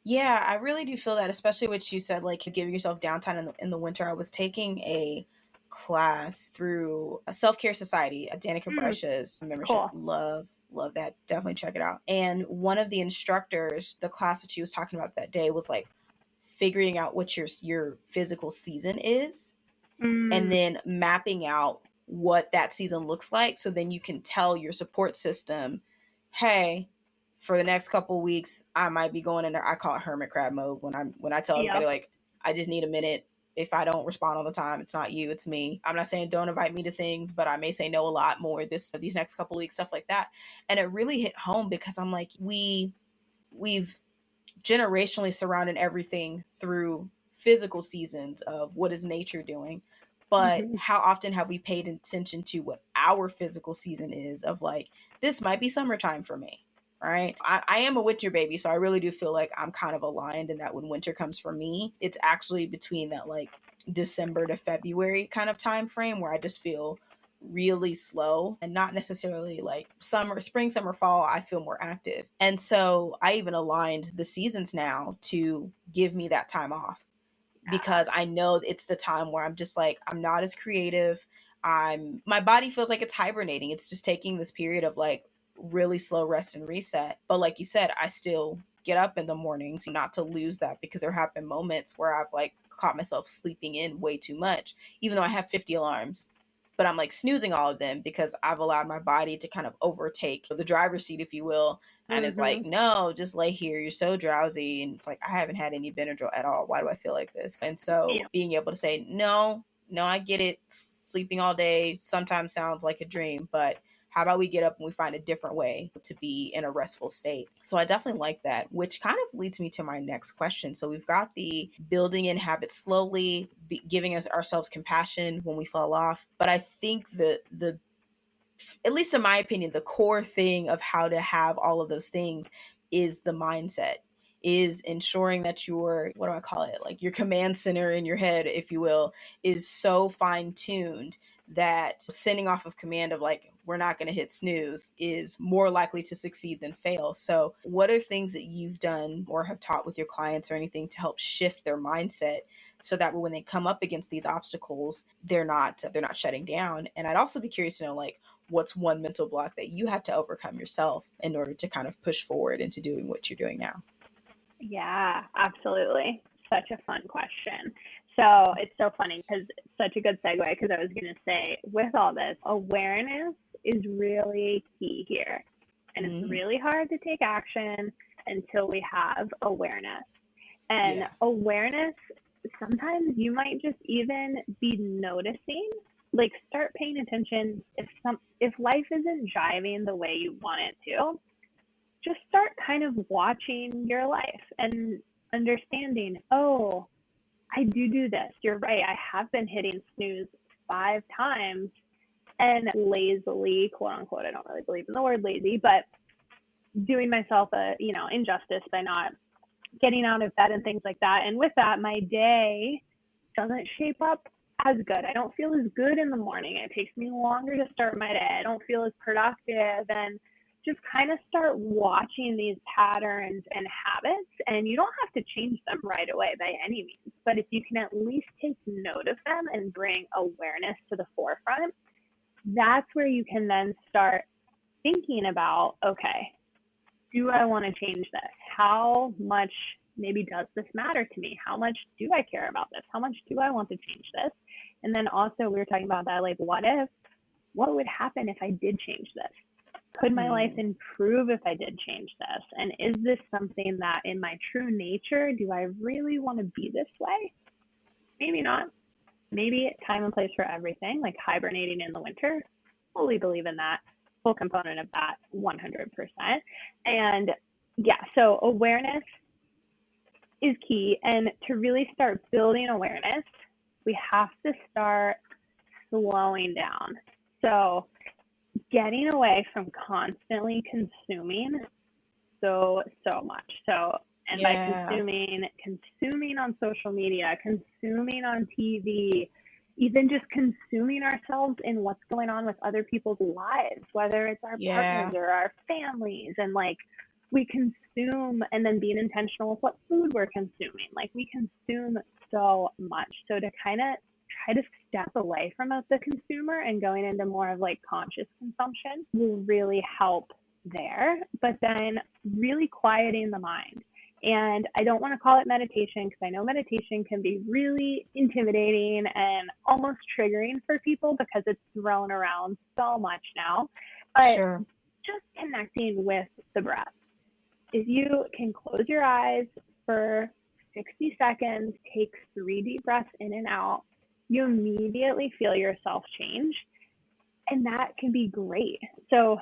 Yeah, I really do feel that, especially what you said, like giving yourself downtime in the winter. I was taking a class through a self-care society, a Danica Mm, Bresh's membership. cool. Love that. Definitely check it out. And one of the instructors, the class that she was talking about that day was like figuring out what your physical season is and Mm, then mapping out what that season looks like, so then you can tell your support system, hey, for the next couple weeks I might be going into, I call it hermit crab mode, when I tell everybody yep. like I just need a minute. If I don't respond all the time, it's not you, it's me. I'm not saying don't invite me to things, but I may say no a lot more these next couple weeks, stuff like that. And it really hit home because I'm like, we've generationally surrounded everything through physical seasons of what is nature doing. But Mm-hmm. how often have we paid attention to what our physical season is, of like, this might be summertime for me, right? I am a winter baby, so I really do feel like I'm kind of aligned in that when winter comes for me, it's actually between that like December to February kind of time frame where I just feel really slow, and not necessarily like spring, summer, fall, I feel more active. And so I even aligned the seasons now to give me that time off, Yeah. because I know it's the time where I'm just like, I'm not as creative. My body feels like it's hibernating. It's just taking this period of like really slow rest and reset. But like you said, I still get up in the mornings, not to lose that, because there have been moments where I've like caught myself sleeping in way too much, even though I have 50 alarms. But I'm like snoozing all of them because I've allowed my body to kind of overtake the driver's seat, if you will, and it's Mm-hmm. like, no, just lay here, you're so drowsy. And it's like, I haven't had any Benadryl at all, why do I feel like this? And so Yep. being able to say no, I get it, sleeping all day sometimes sounds like a dream, but how about we get up and we find a different way to be in a restful state? So I definitely like that, which kind of leads me to my next question. So we've got the building in habits slowly, giving us ourselves compassion when we fall off, but I think the at least in my opinion, the core thing of how to have all of those things is the mindset, is ensuring that your, what do I call it? Like your command center in your head, if you will, is so fine tuned that sending off of command of like, we're not going to hit snooze, is more likely to succeed than fail. So what are things that you've done or have taught with your clients or anything to help shift their mindset, so that when they come up against these obstacles, they're not shutting down? And I'd also be curious to know, like, what's one mental block that you had to overcome yourself in order to kind of push forward into doing what you're doing now? Yeah, absolutely. Such a fun question. So it's so funny because it's such a good segue, because I was going to say, with all this, awareness is really key here. And it's Mm-hmm. really hard to take action until we have awareness. And Yeah. awareness, sometimes you might just even be noticing, like start paying attention if life isn't jiving the way you want it to, just start kind of watching your life and understanding, oh, I do this. You're right. I have been hitting snooze 5 times and lazily, quote unquote, I don't really believe in the word lazy, but doing myself a, injustice by not getting out of bed and things like that. And with that, my day doesn't shape up as good. I don't feel as good in the morning. It takes me longer to start my day. I don't feel as productive, and just kind of start watching these patterns and habits. And you don't have to change them right away by any means, but if you can at least take note of them and bring awareness to the forefront, that's where you can then start thinking about, okay, do I want to change this? How much maybe does this matter to me? How much do I care about this? How much do I want to change this? And then also we were talking about that, like, what would happen if I did change this? Could my life improve if I did change this? And is this something that in my true nature, do I really want to be this way? Maybe not. Maybe time and place for everything, like hibernating in the winter. Fully believe in that. Full component of that, 100%. And yeah, so awareness is key. And to really start building awareness, we have to start slowing down. So getting away from constantly consuming so much. So, and by consuming on social media, consuming on TV, even just consuming ourselves in what's going on with other people's lives, whether it's our partners or our families, and like we consume, and then being intentional with what food we're consuming. Like we consume so much. So to kind of try to step away from the consumer and going into more of like conscious consumption will really help there. But then really quieting the mind. And I don't want to call it meditation because I know meditation can be really intimidating and almost triggering for people because it's thrown around so much now. But just connecting with the breath. If you can close your eyes for 60 seconds, take 3 deep breaths in and out, you immediately feel yourself change. And that can be great. So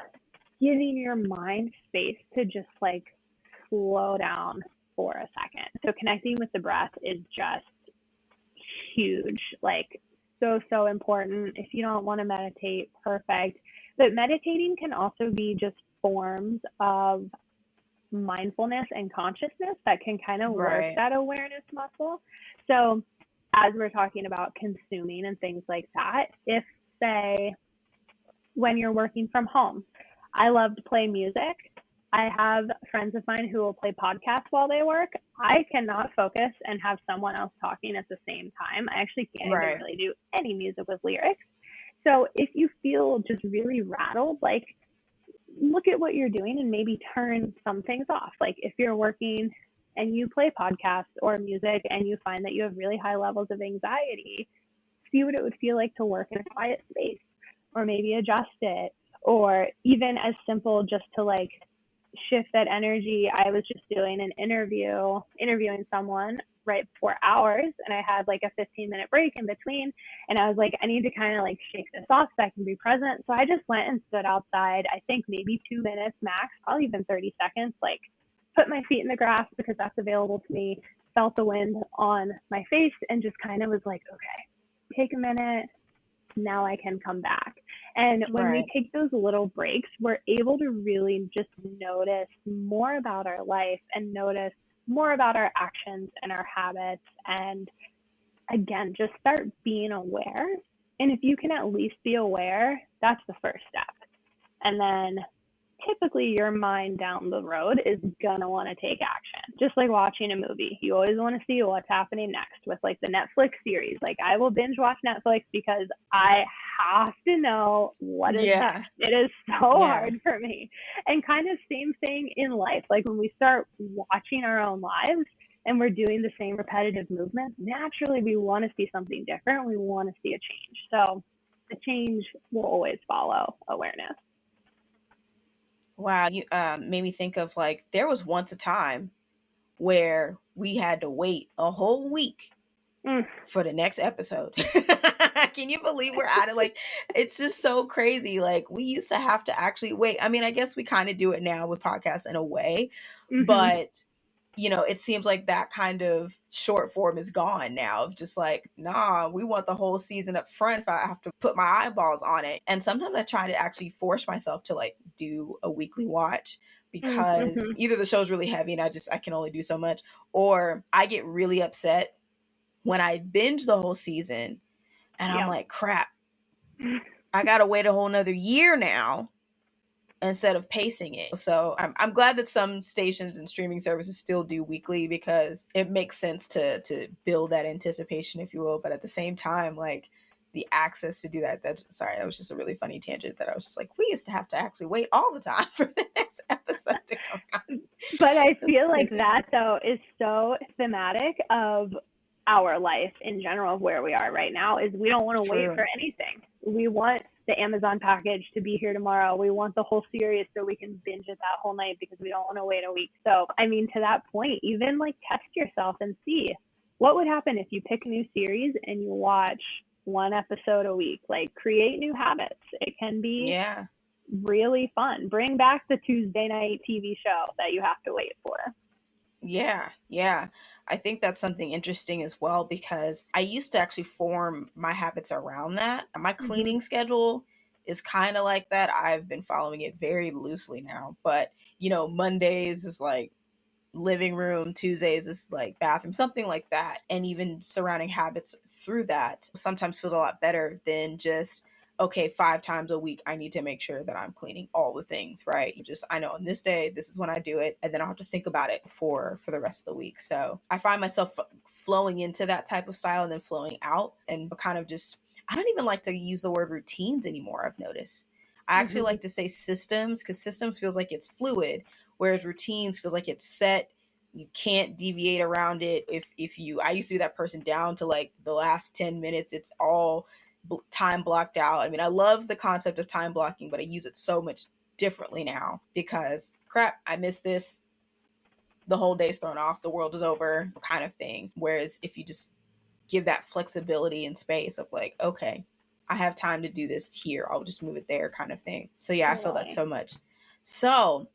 giving your mind space to just like slow down for a second. So connecting with the breath is just huge, like so important. If you don't want to meditate, perfect. But meditating can also be just forms of mindfulness and consciousness that can kind of work that awareness muscle. So as we're talking about consuming and things like that, if say when you're working from home, I love to play music. I have friends of mine who will play podcasts while they work. I cannot focus and have someone else talking at the same time. I actually can't even really do any music with lyrics. So if you feel just really rattled, like look at what you're doing and maybe turn some things off. Like if you're working and you play podcasts or music and you find that you have really high levels of anxiety, see what it would feel like to work in a quiet space, or maybe adjust it, or even as simple just to like shift that energy. I was just doing an interviewing someone right before hours, and I had like a 15-minute break in between, and I was like, I need to kind of like shake this off so I can be present. So I just went and stood outside, I think maybe 2 minutes max, probably even 30 seconds, like put my feet in the grass because that's available to me, felt the wind on my face, and just kind of was like, okay, take a minute, now I can come back. And when we take those little breaks, we're able to really just notice more about our life and notice more about our actions and our habits. And again, just start being aware. And if you can at least be aware, that's the first step. And then typically your mind down the road is gonna want to take action. Just like watching a movie, you always want to see what's happening next. With like the Netflix series, like I will binge watch Netflix because I have to know what is next. It is so hard for me. And kind of same thing in life. Like when we start watching our own lives and we're doing the same repetitive movements, naturally we want to see something different. We want to see a change. So the change will always follow awareness. Wow, you made me think of like there was once a time where we had to wait a whole week for the next episode. Can you believe we're at it? Like, it's just so crazy. Like, we used to have to actually wait. I mean, I guess we kind of do it now with podcasts in a way, but you know, it seems like that kind of short form is gone now of just like, nah, we want the whole season up front if I have to put my eyeballs on it. And sometimes I try to actually force myself to like do a weekly watch because either the show's really heavy and I can only do so much, or I get really upset when I binge the whole season and I'm like, crap, I gotta wait a whole nother year now instead of pacing it. So I'm glad that some stations and streaming services still do weekly because it makes sense to build that anticipation, if you will. But at the same time, like the access to do that. Sorry, that was just a really funny tangent that I was just like, we used to have to actually wait all the time for the next episode to come out. But I That's feel like crazy. that, though, is so thematic of our life in general, of where we are right now, is we don't want to wait True. for anything. We want the Amazon package to be here tomorrow. We want the whole series so we can binge it that whole night because we don't want to wait a week. So, I mean, to that point, even like test yourself and see what would happen if you pick a new series and you watch one episode a week. Like, create new habits. It can be Yeah. really fun. Bring back the Tuesday night TV show that you have to wait for. Yeah, yeah. I think that's something interesting as well because I used to actually form my habits around that. My Mm-hmm. cleaning schedule is kind of like that. I've been following it very loosely now, but Mondays is like living room, Tuesdays is like bathroom, something like that. And even surrounding habits through that sometimes feels a lot better than just, okay, 5 times a week, I need to make sure that I'm cleaning all the things, right? I know on this day, this is when I do it. And then I'll have to think about it for the rest of the week. So I find myself flowing into that type of style and then flowing out and kind of just, I don't even like to use the word routines anymore, I've noticed. I actually Mm-hmm. like to say systems because systems feels like it's fluid, whereas routines feels like it's set. You can't deviate around it. If you I used to be that person down to like the last 10 minutes, it's all time blocked out. I mean, I love the concept of time blocking, but I use it so much differently now because crap, I missed this, the whole day's thrown off, the world is over kind of thing. Whereas if you just give that flexibility and space of like, okay, I have time to do this here, I'll just move it there kind of thing. So yeah, I feel that Totally. so much. So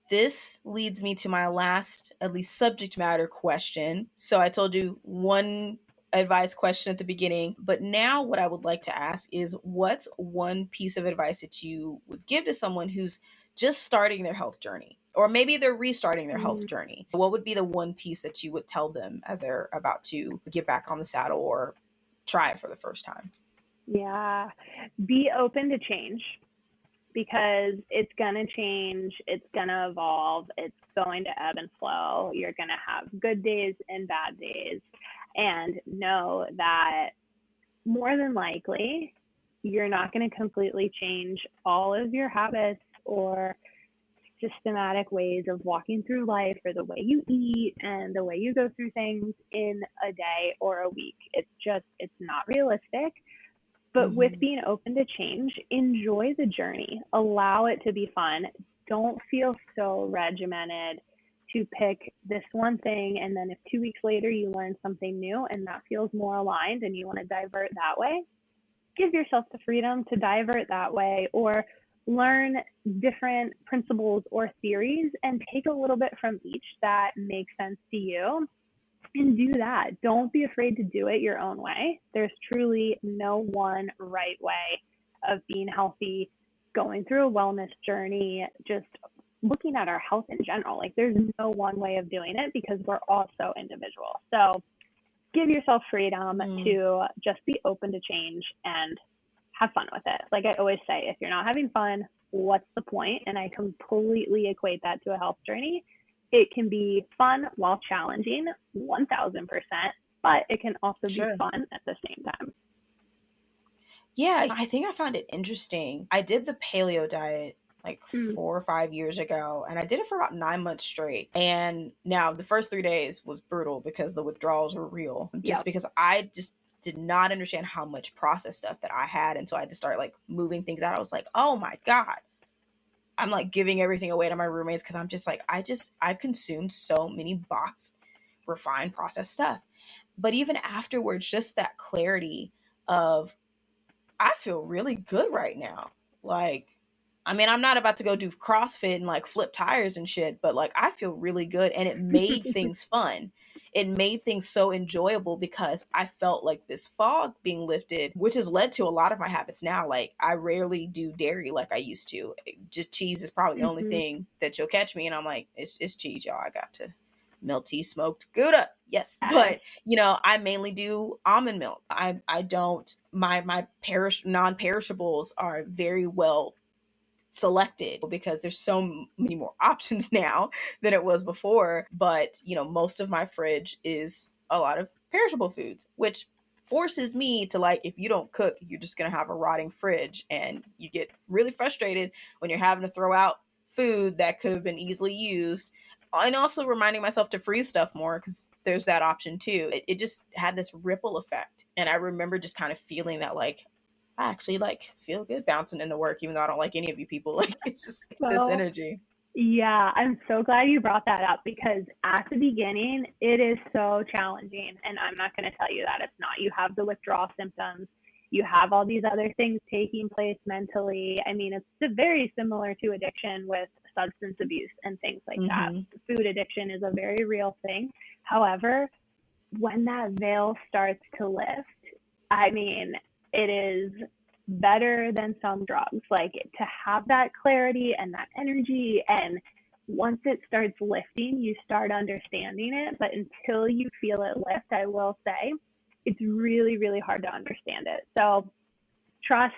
this leads me to my last, at least subject matter question. So I told you one advice question at the beginning, but now what I would like to ask is what's one piece of advice that you would give to someone who's just starting their health journey? Or maybe they're restarting their health Mm, journey. What would be the one piece that you would tell them as they're about to get back on the saddle or try it for the first time? yeah. Be open to change because it's going to change, it's going to evolve, it's going to ebb and flow. You're going to have good days and bad days. And know that more than likely, you're not going to completely change all of your habits or systematic ways of walking through life or the way you eat and the way you go through things in a day or a week. It's not realistic. But with Mm-hmm. being open to change, enjoy the journey, allow it to be fun. Don't feel so regimented to pick this one thing. And then if 2 weeks later you learn something new and that feels more aligned and you want to divert that way, give yourself the freedom to divert that way or learn different principles or theories and take a little bit from each that makes sense to you and do that. Don't be afraid to do it your own way. There's truly no one right way of being healthy, going through a wellness journey, just looking at our health in general. Like, there's no one way of doing it because we're all so individual. So give yourself freedom Mm, to just be open to change and have fun with it. Like I always say, if you're not having fun, what's the point? And I completely equate that to a health journey. It can be fun while challenging, 1000%, but it can also be sure. fun at the same time. Yeah, I think I found it interesting. I did the paleo diet like Mm, 4 or 5 years ago, and I did it for about 9 months straight. And now the first 3 days was brutal because the withdrawals were real, just yep. because I just did not understand how much processed stuff that I had. And so I had to start like moving things out. I was like, oh my God. I'm like giving everything away to my roommates because I'm just like, I consumed so many boxed, refined, processed stuff. But even afterwards, just that clarity of I feel really good right now. Like, I mean, I'm not about to go do CrossFit and like flip tires and shit, but like I feel really good and it made things fun. It made things so enjoyable because I felt like this fog being lifted, which has led to a lot of my habits now. Like, I rarely do dairy like I used to. Just cheese is probably the only Mm-hmm. thing that you'll catch me. And I'm like, it's cheese, y'all. I got to melty smoked Gouda. Yes. Yes. But I mainly do almond milk. I don't my non-perishables are very well selected because there's so many more options now than it was before. But most of my fridge is a lot of perishable foods, which forces me to, like, if you don't cook, you're just going to have a rotting fridge, and you get really frustrated when you're having to throw out food that could have been easily used. And also reminding myself to freeze stuff more, because there's that option too. It just had this ripple effect. And I remember just kind of feeling that, like, I actually like feel good bouncing into work, even though I don't like any of you people. Like, it's just this So energy. yeah, I'm so glad you brought that up because at the beginning, it is so challenging. And I'm not going to tell you that it's not. You have the withdrawal symptoms, you have all these other things taking place mentally. I mean, it's very similar to addiction with substance abuse and things like that. Mm-hmm. Food addiction is a very real thing. However, when that veil starts to lift, I mean, it is better than some drugs. Like to have that clarity and that energy, and once it starts lifting, you start understanding it. But until you feel it lift, I will say it's really, really hard to understand it. So trust,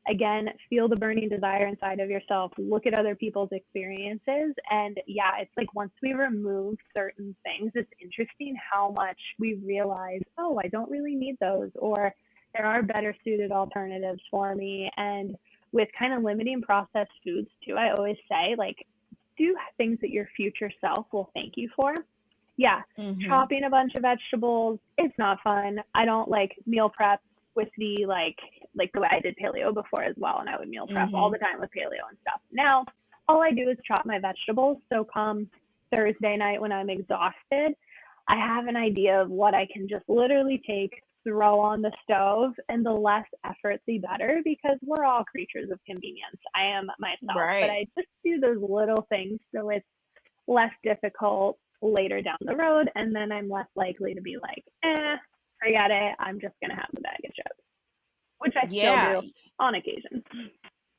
again, feel the burning desire inside of yourself, look at other people's experiences. And yeah, it's like once we remove certain things, it's interesting how much we realize, oh, I don't really need those, or there are better suited alternatives for me. And with kind of limiting processed foods too, I always say, like, do things that your future self will thank you for. Yeah, Mm-hmm. chopping a bunch of vegetables, it's not fun. I don't like meal prep with the like the way I did paleo before as well, and I would meal prep all Mm-hmm. the time with paleo and stuff. Now, all I do is chop my vegetables. So come Thursday night when I'm exhausted, I have an idea of what I can just literally take, throw on the stove, and the less effort, the better, because we're all creatures of convenience. I am myself, but Right. I just do those little things so it's less difficult later down the road, and then I'm less likely to be like, forget it. I'm just gonna have the bag of chips, which I still Yeah. do on occasion.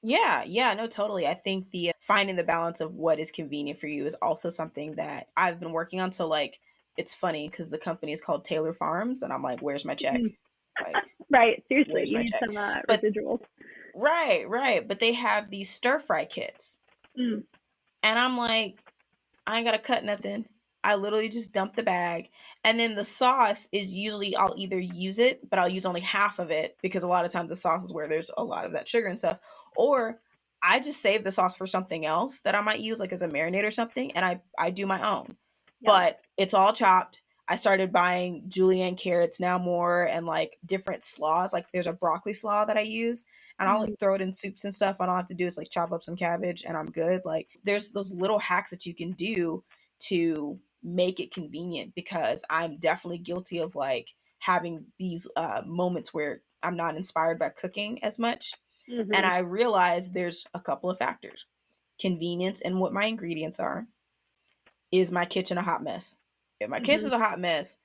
Yeah, yeah, no, totally. I think the finding the balance of what is convenient for you is also something that I've been working on. So, like, it's funny because the company is called Taylor Farms, and I'm like, where's my check? Like, Right, seriously, where's you my need check? some But residuals. right, right. But they have these stir fry kits, Mm, and I'm like, I ain't gotta cut nothing. I literally just dump the bag. And then the sauce is usually I'll either use it, but I'll use only half of it because a lot of times the sauce is where there's a lot of that sugar and stuff. Or I just save the sauce for something else that I might use, like as a marinade or something, and I do my own. yum. But it's all chopped. I started buying julienne carrots now more, and like different slaws. Like there's a broccoli slaw that I use, and I'll Mm, like throw it in soups and stuff. And all I have to do is like chop up some cabbage and I'm good. Like there's those little hacks that you can do to make it convenient, because I'm definitely guilty of like having these moments where I'm not inspired by cooking as much. And mm-hmm, I realize there's a couple of factors: convenience and what my ingredients are. Is my kitchen a hot mess? If my mm-hmm, kitchen's a hot mess,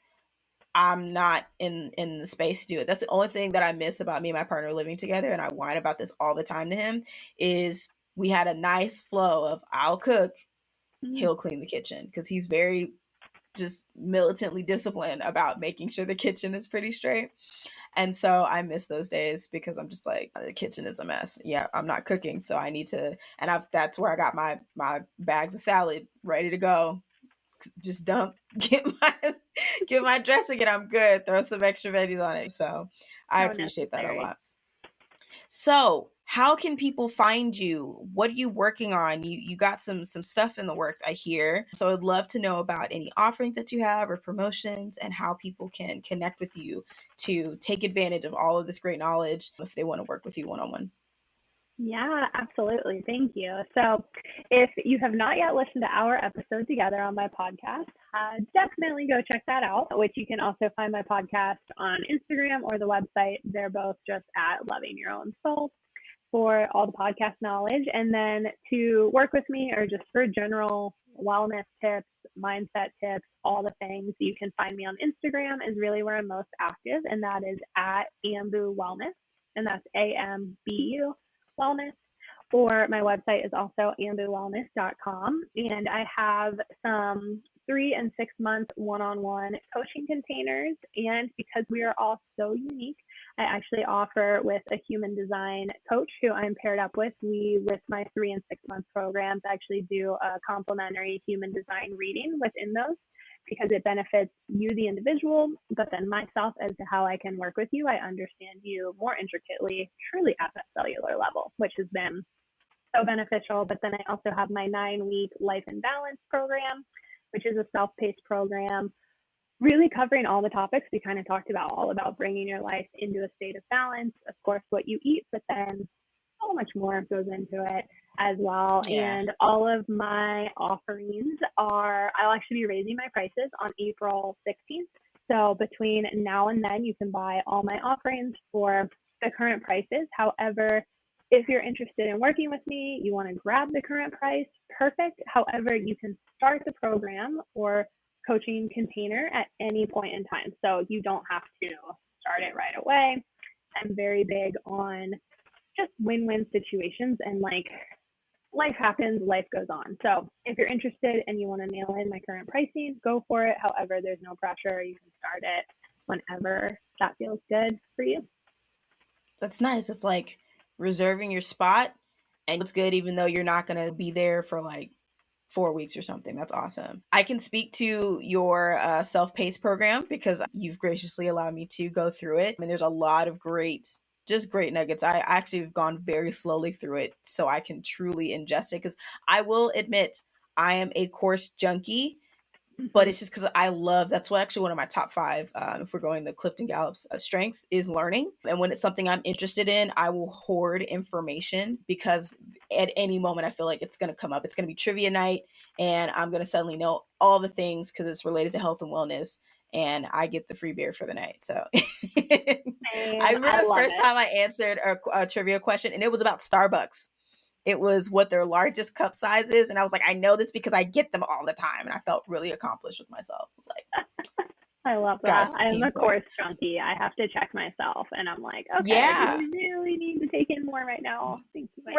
I'm not in the space to do it. That's the only thing that I miss about me and my partner living together, and I whine about this all the time to him, is we had a nice flow of I'll cook, mm. he'll clean the kitchen, because he's very just militantly disciplined about making sure the kitchen is pretty straight. And so I miss those days because I'm just like, the kitchen is a mess. Yeah, I'm not cooking, so I need to. And I've that's where I got my bags of salad ready to go. Just dump, get my dressing, and I'm good. Throw some extra veggies on it. So I So appreciate that a necessary. lot. So, how can people find you? What are you working on? You got some stuff in the works, I hear. So I'd love to know about any offerings that you have or promotions, and how people can connect with you to take advantage of all of this great knowledge if they want to work with you one on one. Yeah, absolutely. Thank you. So, if you have not yet listened to our episode together on my podcast, definitely go check that out, which you can also find my podcast on Instagram or the website. They're both just at Loving Your Own Soul for all the podcast knowledge. And then to work with me or just for general wellness tips, mindset tips, all the things, you can find me on Instagram is really where I'm most active. And that is at Ambu Wellness. And that's AMBU Wellness. Or my website is also ambuwellness.com. And I have some 3 and 6 month one-on-one coaching containers. And because we are all so unique, I actually offer with a human design coach who I'm paired up with. We, with my 3 and 6 month programs, actually do a complimentary human design reading within those. because it benefits you, the individual, but then myself as to how I can work with you. I understand you more intricately, truly at that cellular level, which has been so beneficial. But then I also have my 9-week Life in Balance program, which is a self-paced program, really covering all the topics we kind of talked about, all about bringing your life into a state of balance, of course, what you eat, but then so much more goes into it as well. Yeah. And all of my offerings I'll actually be raising my prices on April 16th. So between now and then, you can buy all my offerings for the current prices. However, if you're interested in working with me, you want to grab the current price, perfect. However, you can start the program or coaching container at any point in time. So you don't have to start it right away. I'm very big on just win-win situations, and like life happens, life goes on. So if you're interested and you want to nail in my current pricing, go for it. However, there's no pressure. You can start it whenever that feels good for you. That's nice. It's like reserving your spot, and it's good even though you're not going to be there for like 4 weeks or something. That's awesome. I can speak to your self-paced program because you've graciously allowed me to go through it. I mean, there's a lot of great nuggets. I actually have gone very slowly through it so I can truly ingest it, because I will admit I am a course junkie. But it's just because I love, that's what actually one of my top 5, if we're going the Clifton Gallup's strengths, is learning. And when it's something I'm interested in, I will hoard information, because at any moment I feel like it's going to come up. It's going to be trivia night and I'm going to suddenly know all the things because it's related to health and wellness, and I get the free beer for the night. So I remember the first time I answered a trivia question, and it was about Starbucks. It was what their largest cup size is. And I was like, I know this because I get them all the time. And I felt really accomplished with myself. I was like, I love that. I'm a course junkie. I have to check myself. And I'm like, okay, yeah, you really need to take in more right now. Thank you.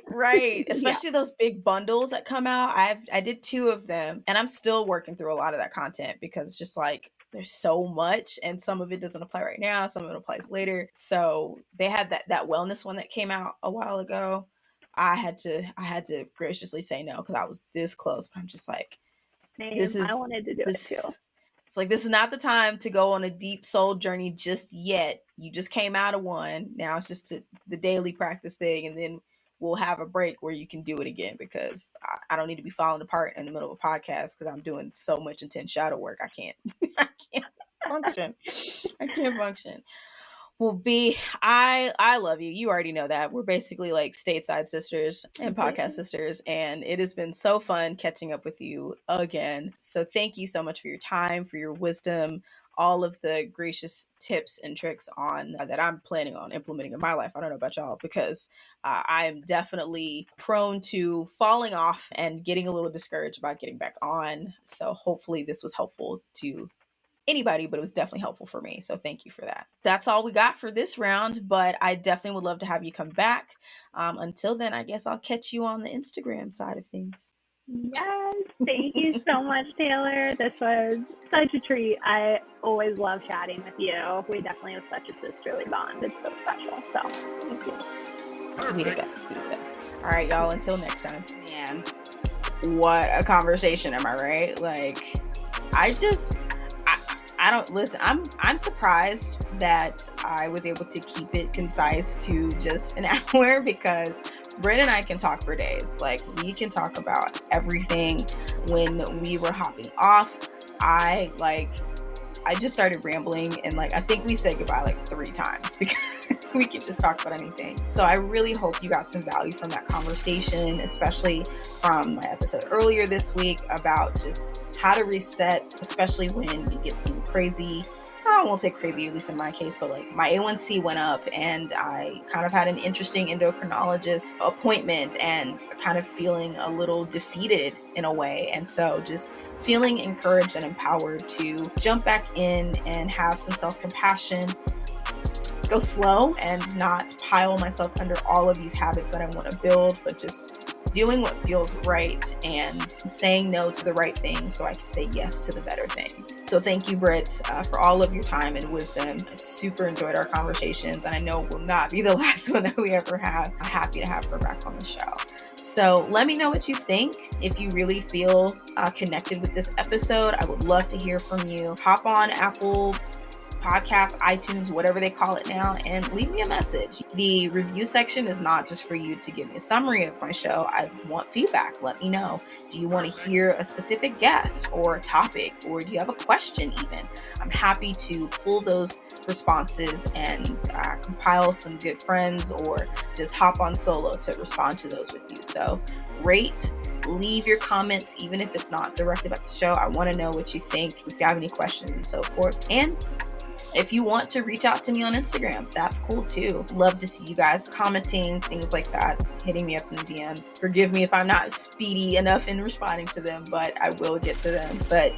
Right. Especially those big bundles that come out. I did 2 of them. And I'm still working through a lot of that content because it's just like, there's so much, and some of it doesn't apply right now. Some of it applies later. So they had that wellness one that came out a while ago. I had to graciously say no because I was this close, but I'm just like, I wanted to do it too. It's like, this is not the time to go on a deep soul journey just yet. You just came out of one. Now it's just the daily practice thing, and then we'll have a break where you can do it again, because I don't need to be falling apart in the middle of a podcast because I'm doing so much intense shadow work. I can't function. I can't function. Well, B, I love you. You already know that. We're basically like stateside sisters and podcast sisters, and it has been so fun catching up with you again. So thank you so much for your time, for your wisdom, all of the gracious tips and tricks on that I'm planning on implementing in my life. I don't know about y'all, because I am definitely prone to falling off and getting a little discouraged about getting back on. So hopefully this was helpful to anybody, but it was definitely helpful for me. So thank you for that. That's all we got for this round, but I definitely would love to have you come back. Until then, I guess I'll catch you on the Instagram side of things. Yes. Thank you so much, Taylor. This was such a treat. I always love chatting with you. We definitely have such a sisterly bond. It's so special. So thank you. We the best. All right, y'all, until next time. Man, what a conversation, am I right? Like, I don't listen. I'm surprised that I was able to keep it concise to just an hour, because Britt and I can talk for days. Like, we can talk about everything. When we were hopping off, I just started rambling, and like, I think we said goodbye like 3 times because we could just talk about anything. So I really hope you got some value from that conversation, especially from my episode earlier this week about just how to reset, especially when you get some crazy, I won't say crazy, at least in my case, but like my A1C went up and I kind of had an interesting endocrinologist appointment and kind of feeling a little defeated in a way. And so just feeling encouraged and empowered to jump back in and have some self-compassion, go slow and not pile myself under all of these habits that I want to build, but just doing what feels right and saying no to the right things so I can say yes to the better things. So thank you, Britt, for all of your time and wisdom. I super enjoyed our conversations, and I know it will not be the last one that we ever have. I'm happy to have her back on the show. So let me know what you think. If you really feel connected with this episode, I would love to hear from you. Hop on Apple Podcasts, iTunes, whatever they call it now, and leave me a message. The review section is not just for you to give me a summary of my show. I want feedback. Let me know. Do you want to hear a specific guest or a topic, or do you have a question even? I'm happy to pull those responses and compile some good friends, or just hop on solo to respond to those with you. So rate, leave your comments, even if it's not directly about the show. I want to know what you think, if you have any questions and so forth. And if you want to reach out to me on Instagram, that's cool too. Love to see you guys commenting, things like that, hitting me up in the DMs. Forgive me if I'm not speedy enough in responding to them, but I will get to them. But,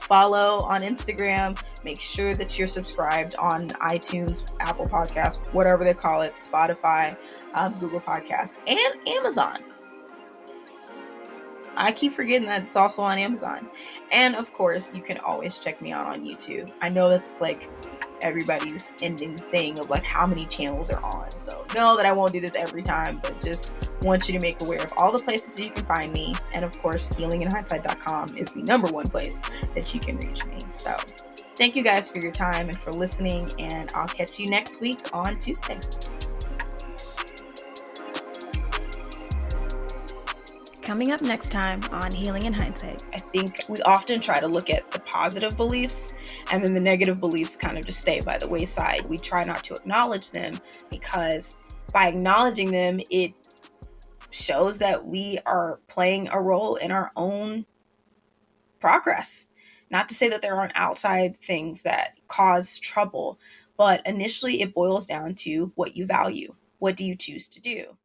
follow on Instagram. Make sure that you're subscribed on iTunes, Apple Podcasts, whatever they call it, Spotify, Google Podcasts, and Amazon. I keep forgetting that it's also on Amazon. And of course, you can always check me out on YouTube. I know that's like everybody's ending thing of like how many channels are on. So know that I won't do this every time, but just want you to make aware of all the places that you can find me. And of course, healinginhindsight.com is the number one place that you can reach me. So thank you guys for your time and for listening. And I'll catch you next week on Tuesday. Coming up next time on Healing in Hindsight, I think we often try to look at the positive beliefs, and then the negative beliefs kind of just stay by the wayside. We try not to acknowledge them, because by acknowledging them, it shows that we are playing a role in our own progress. Not to say that there aren't outside things that cause trouble, but initially it boils down to what you value. What do you choose to do?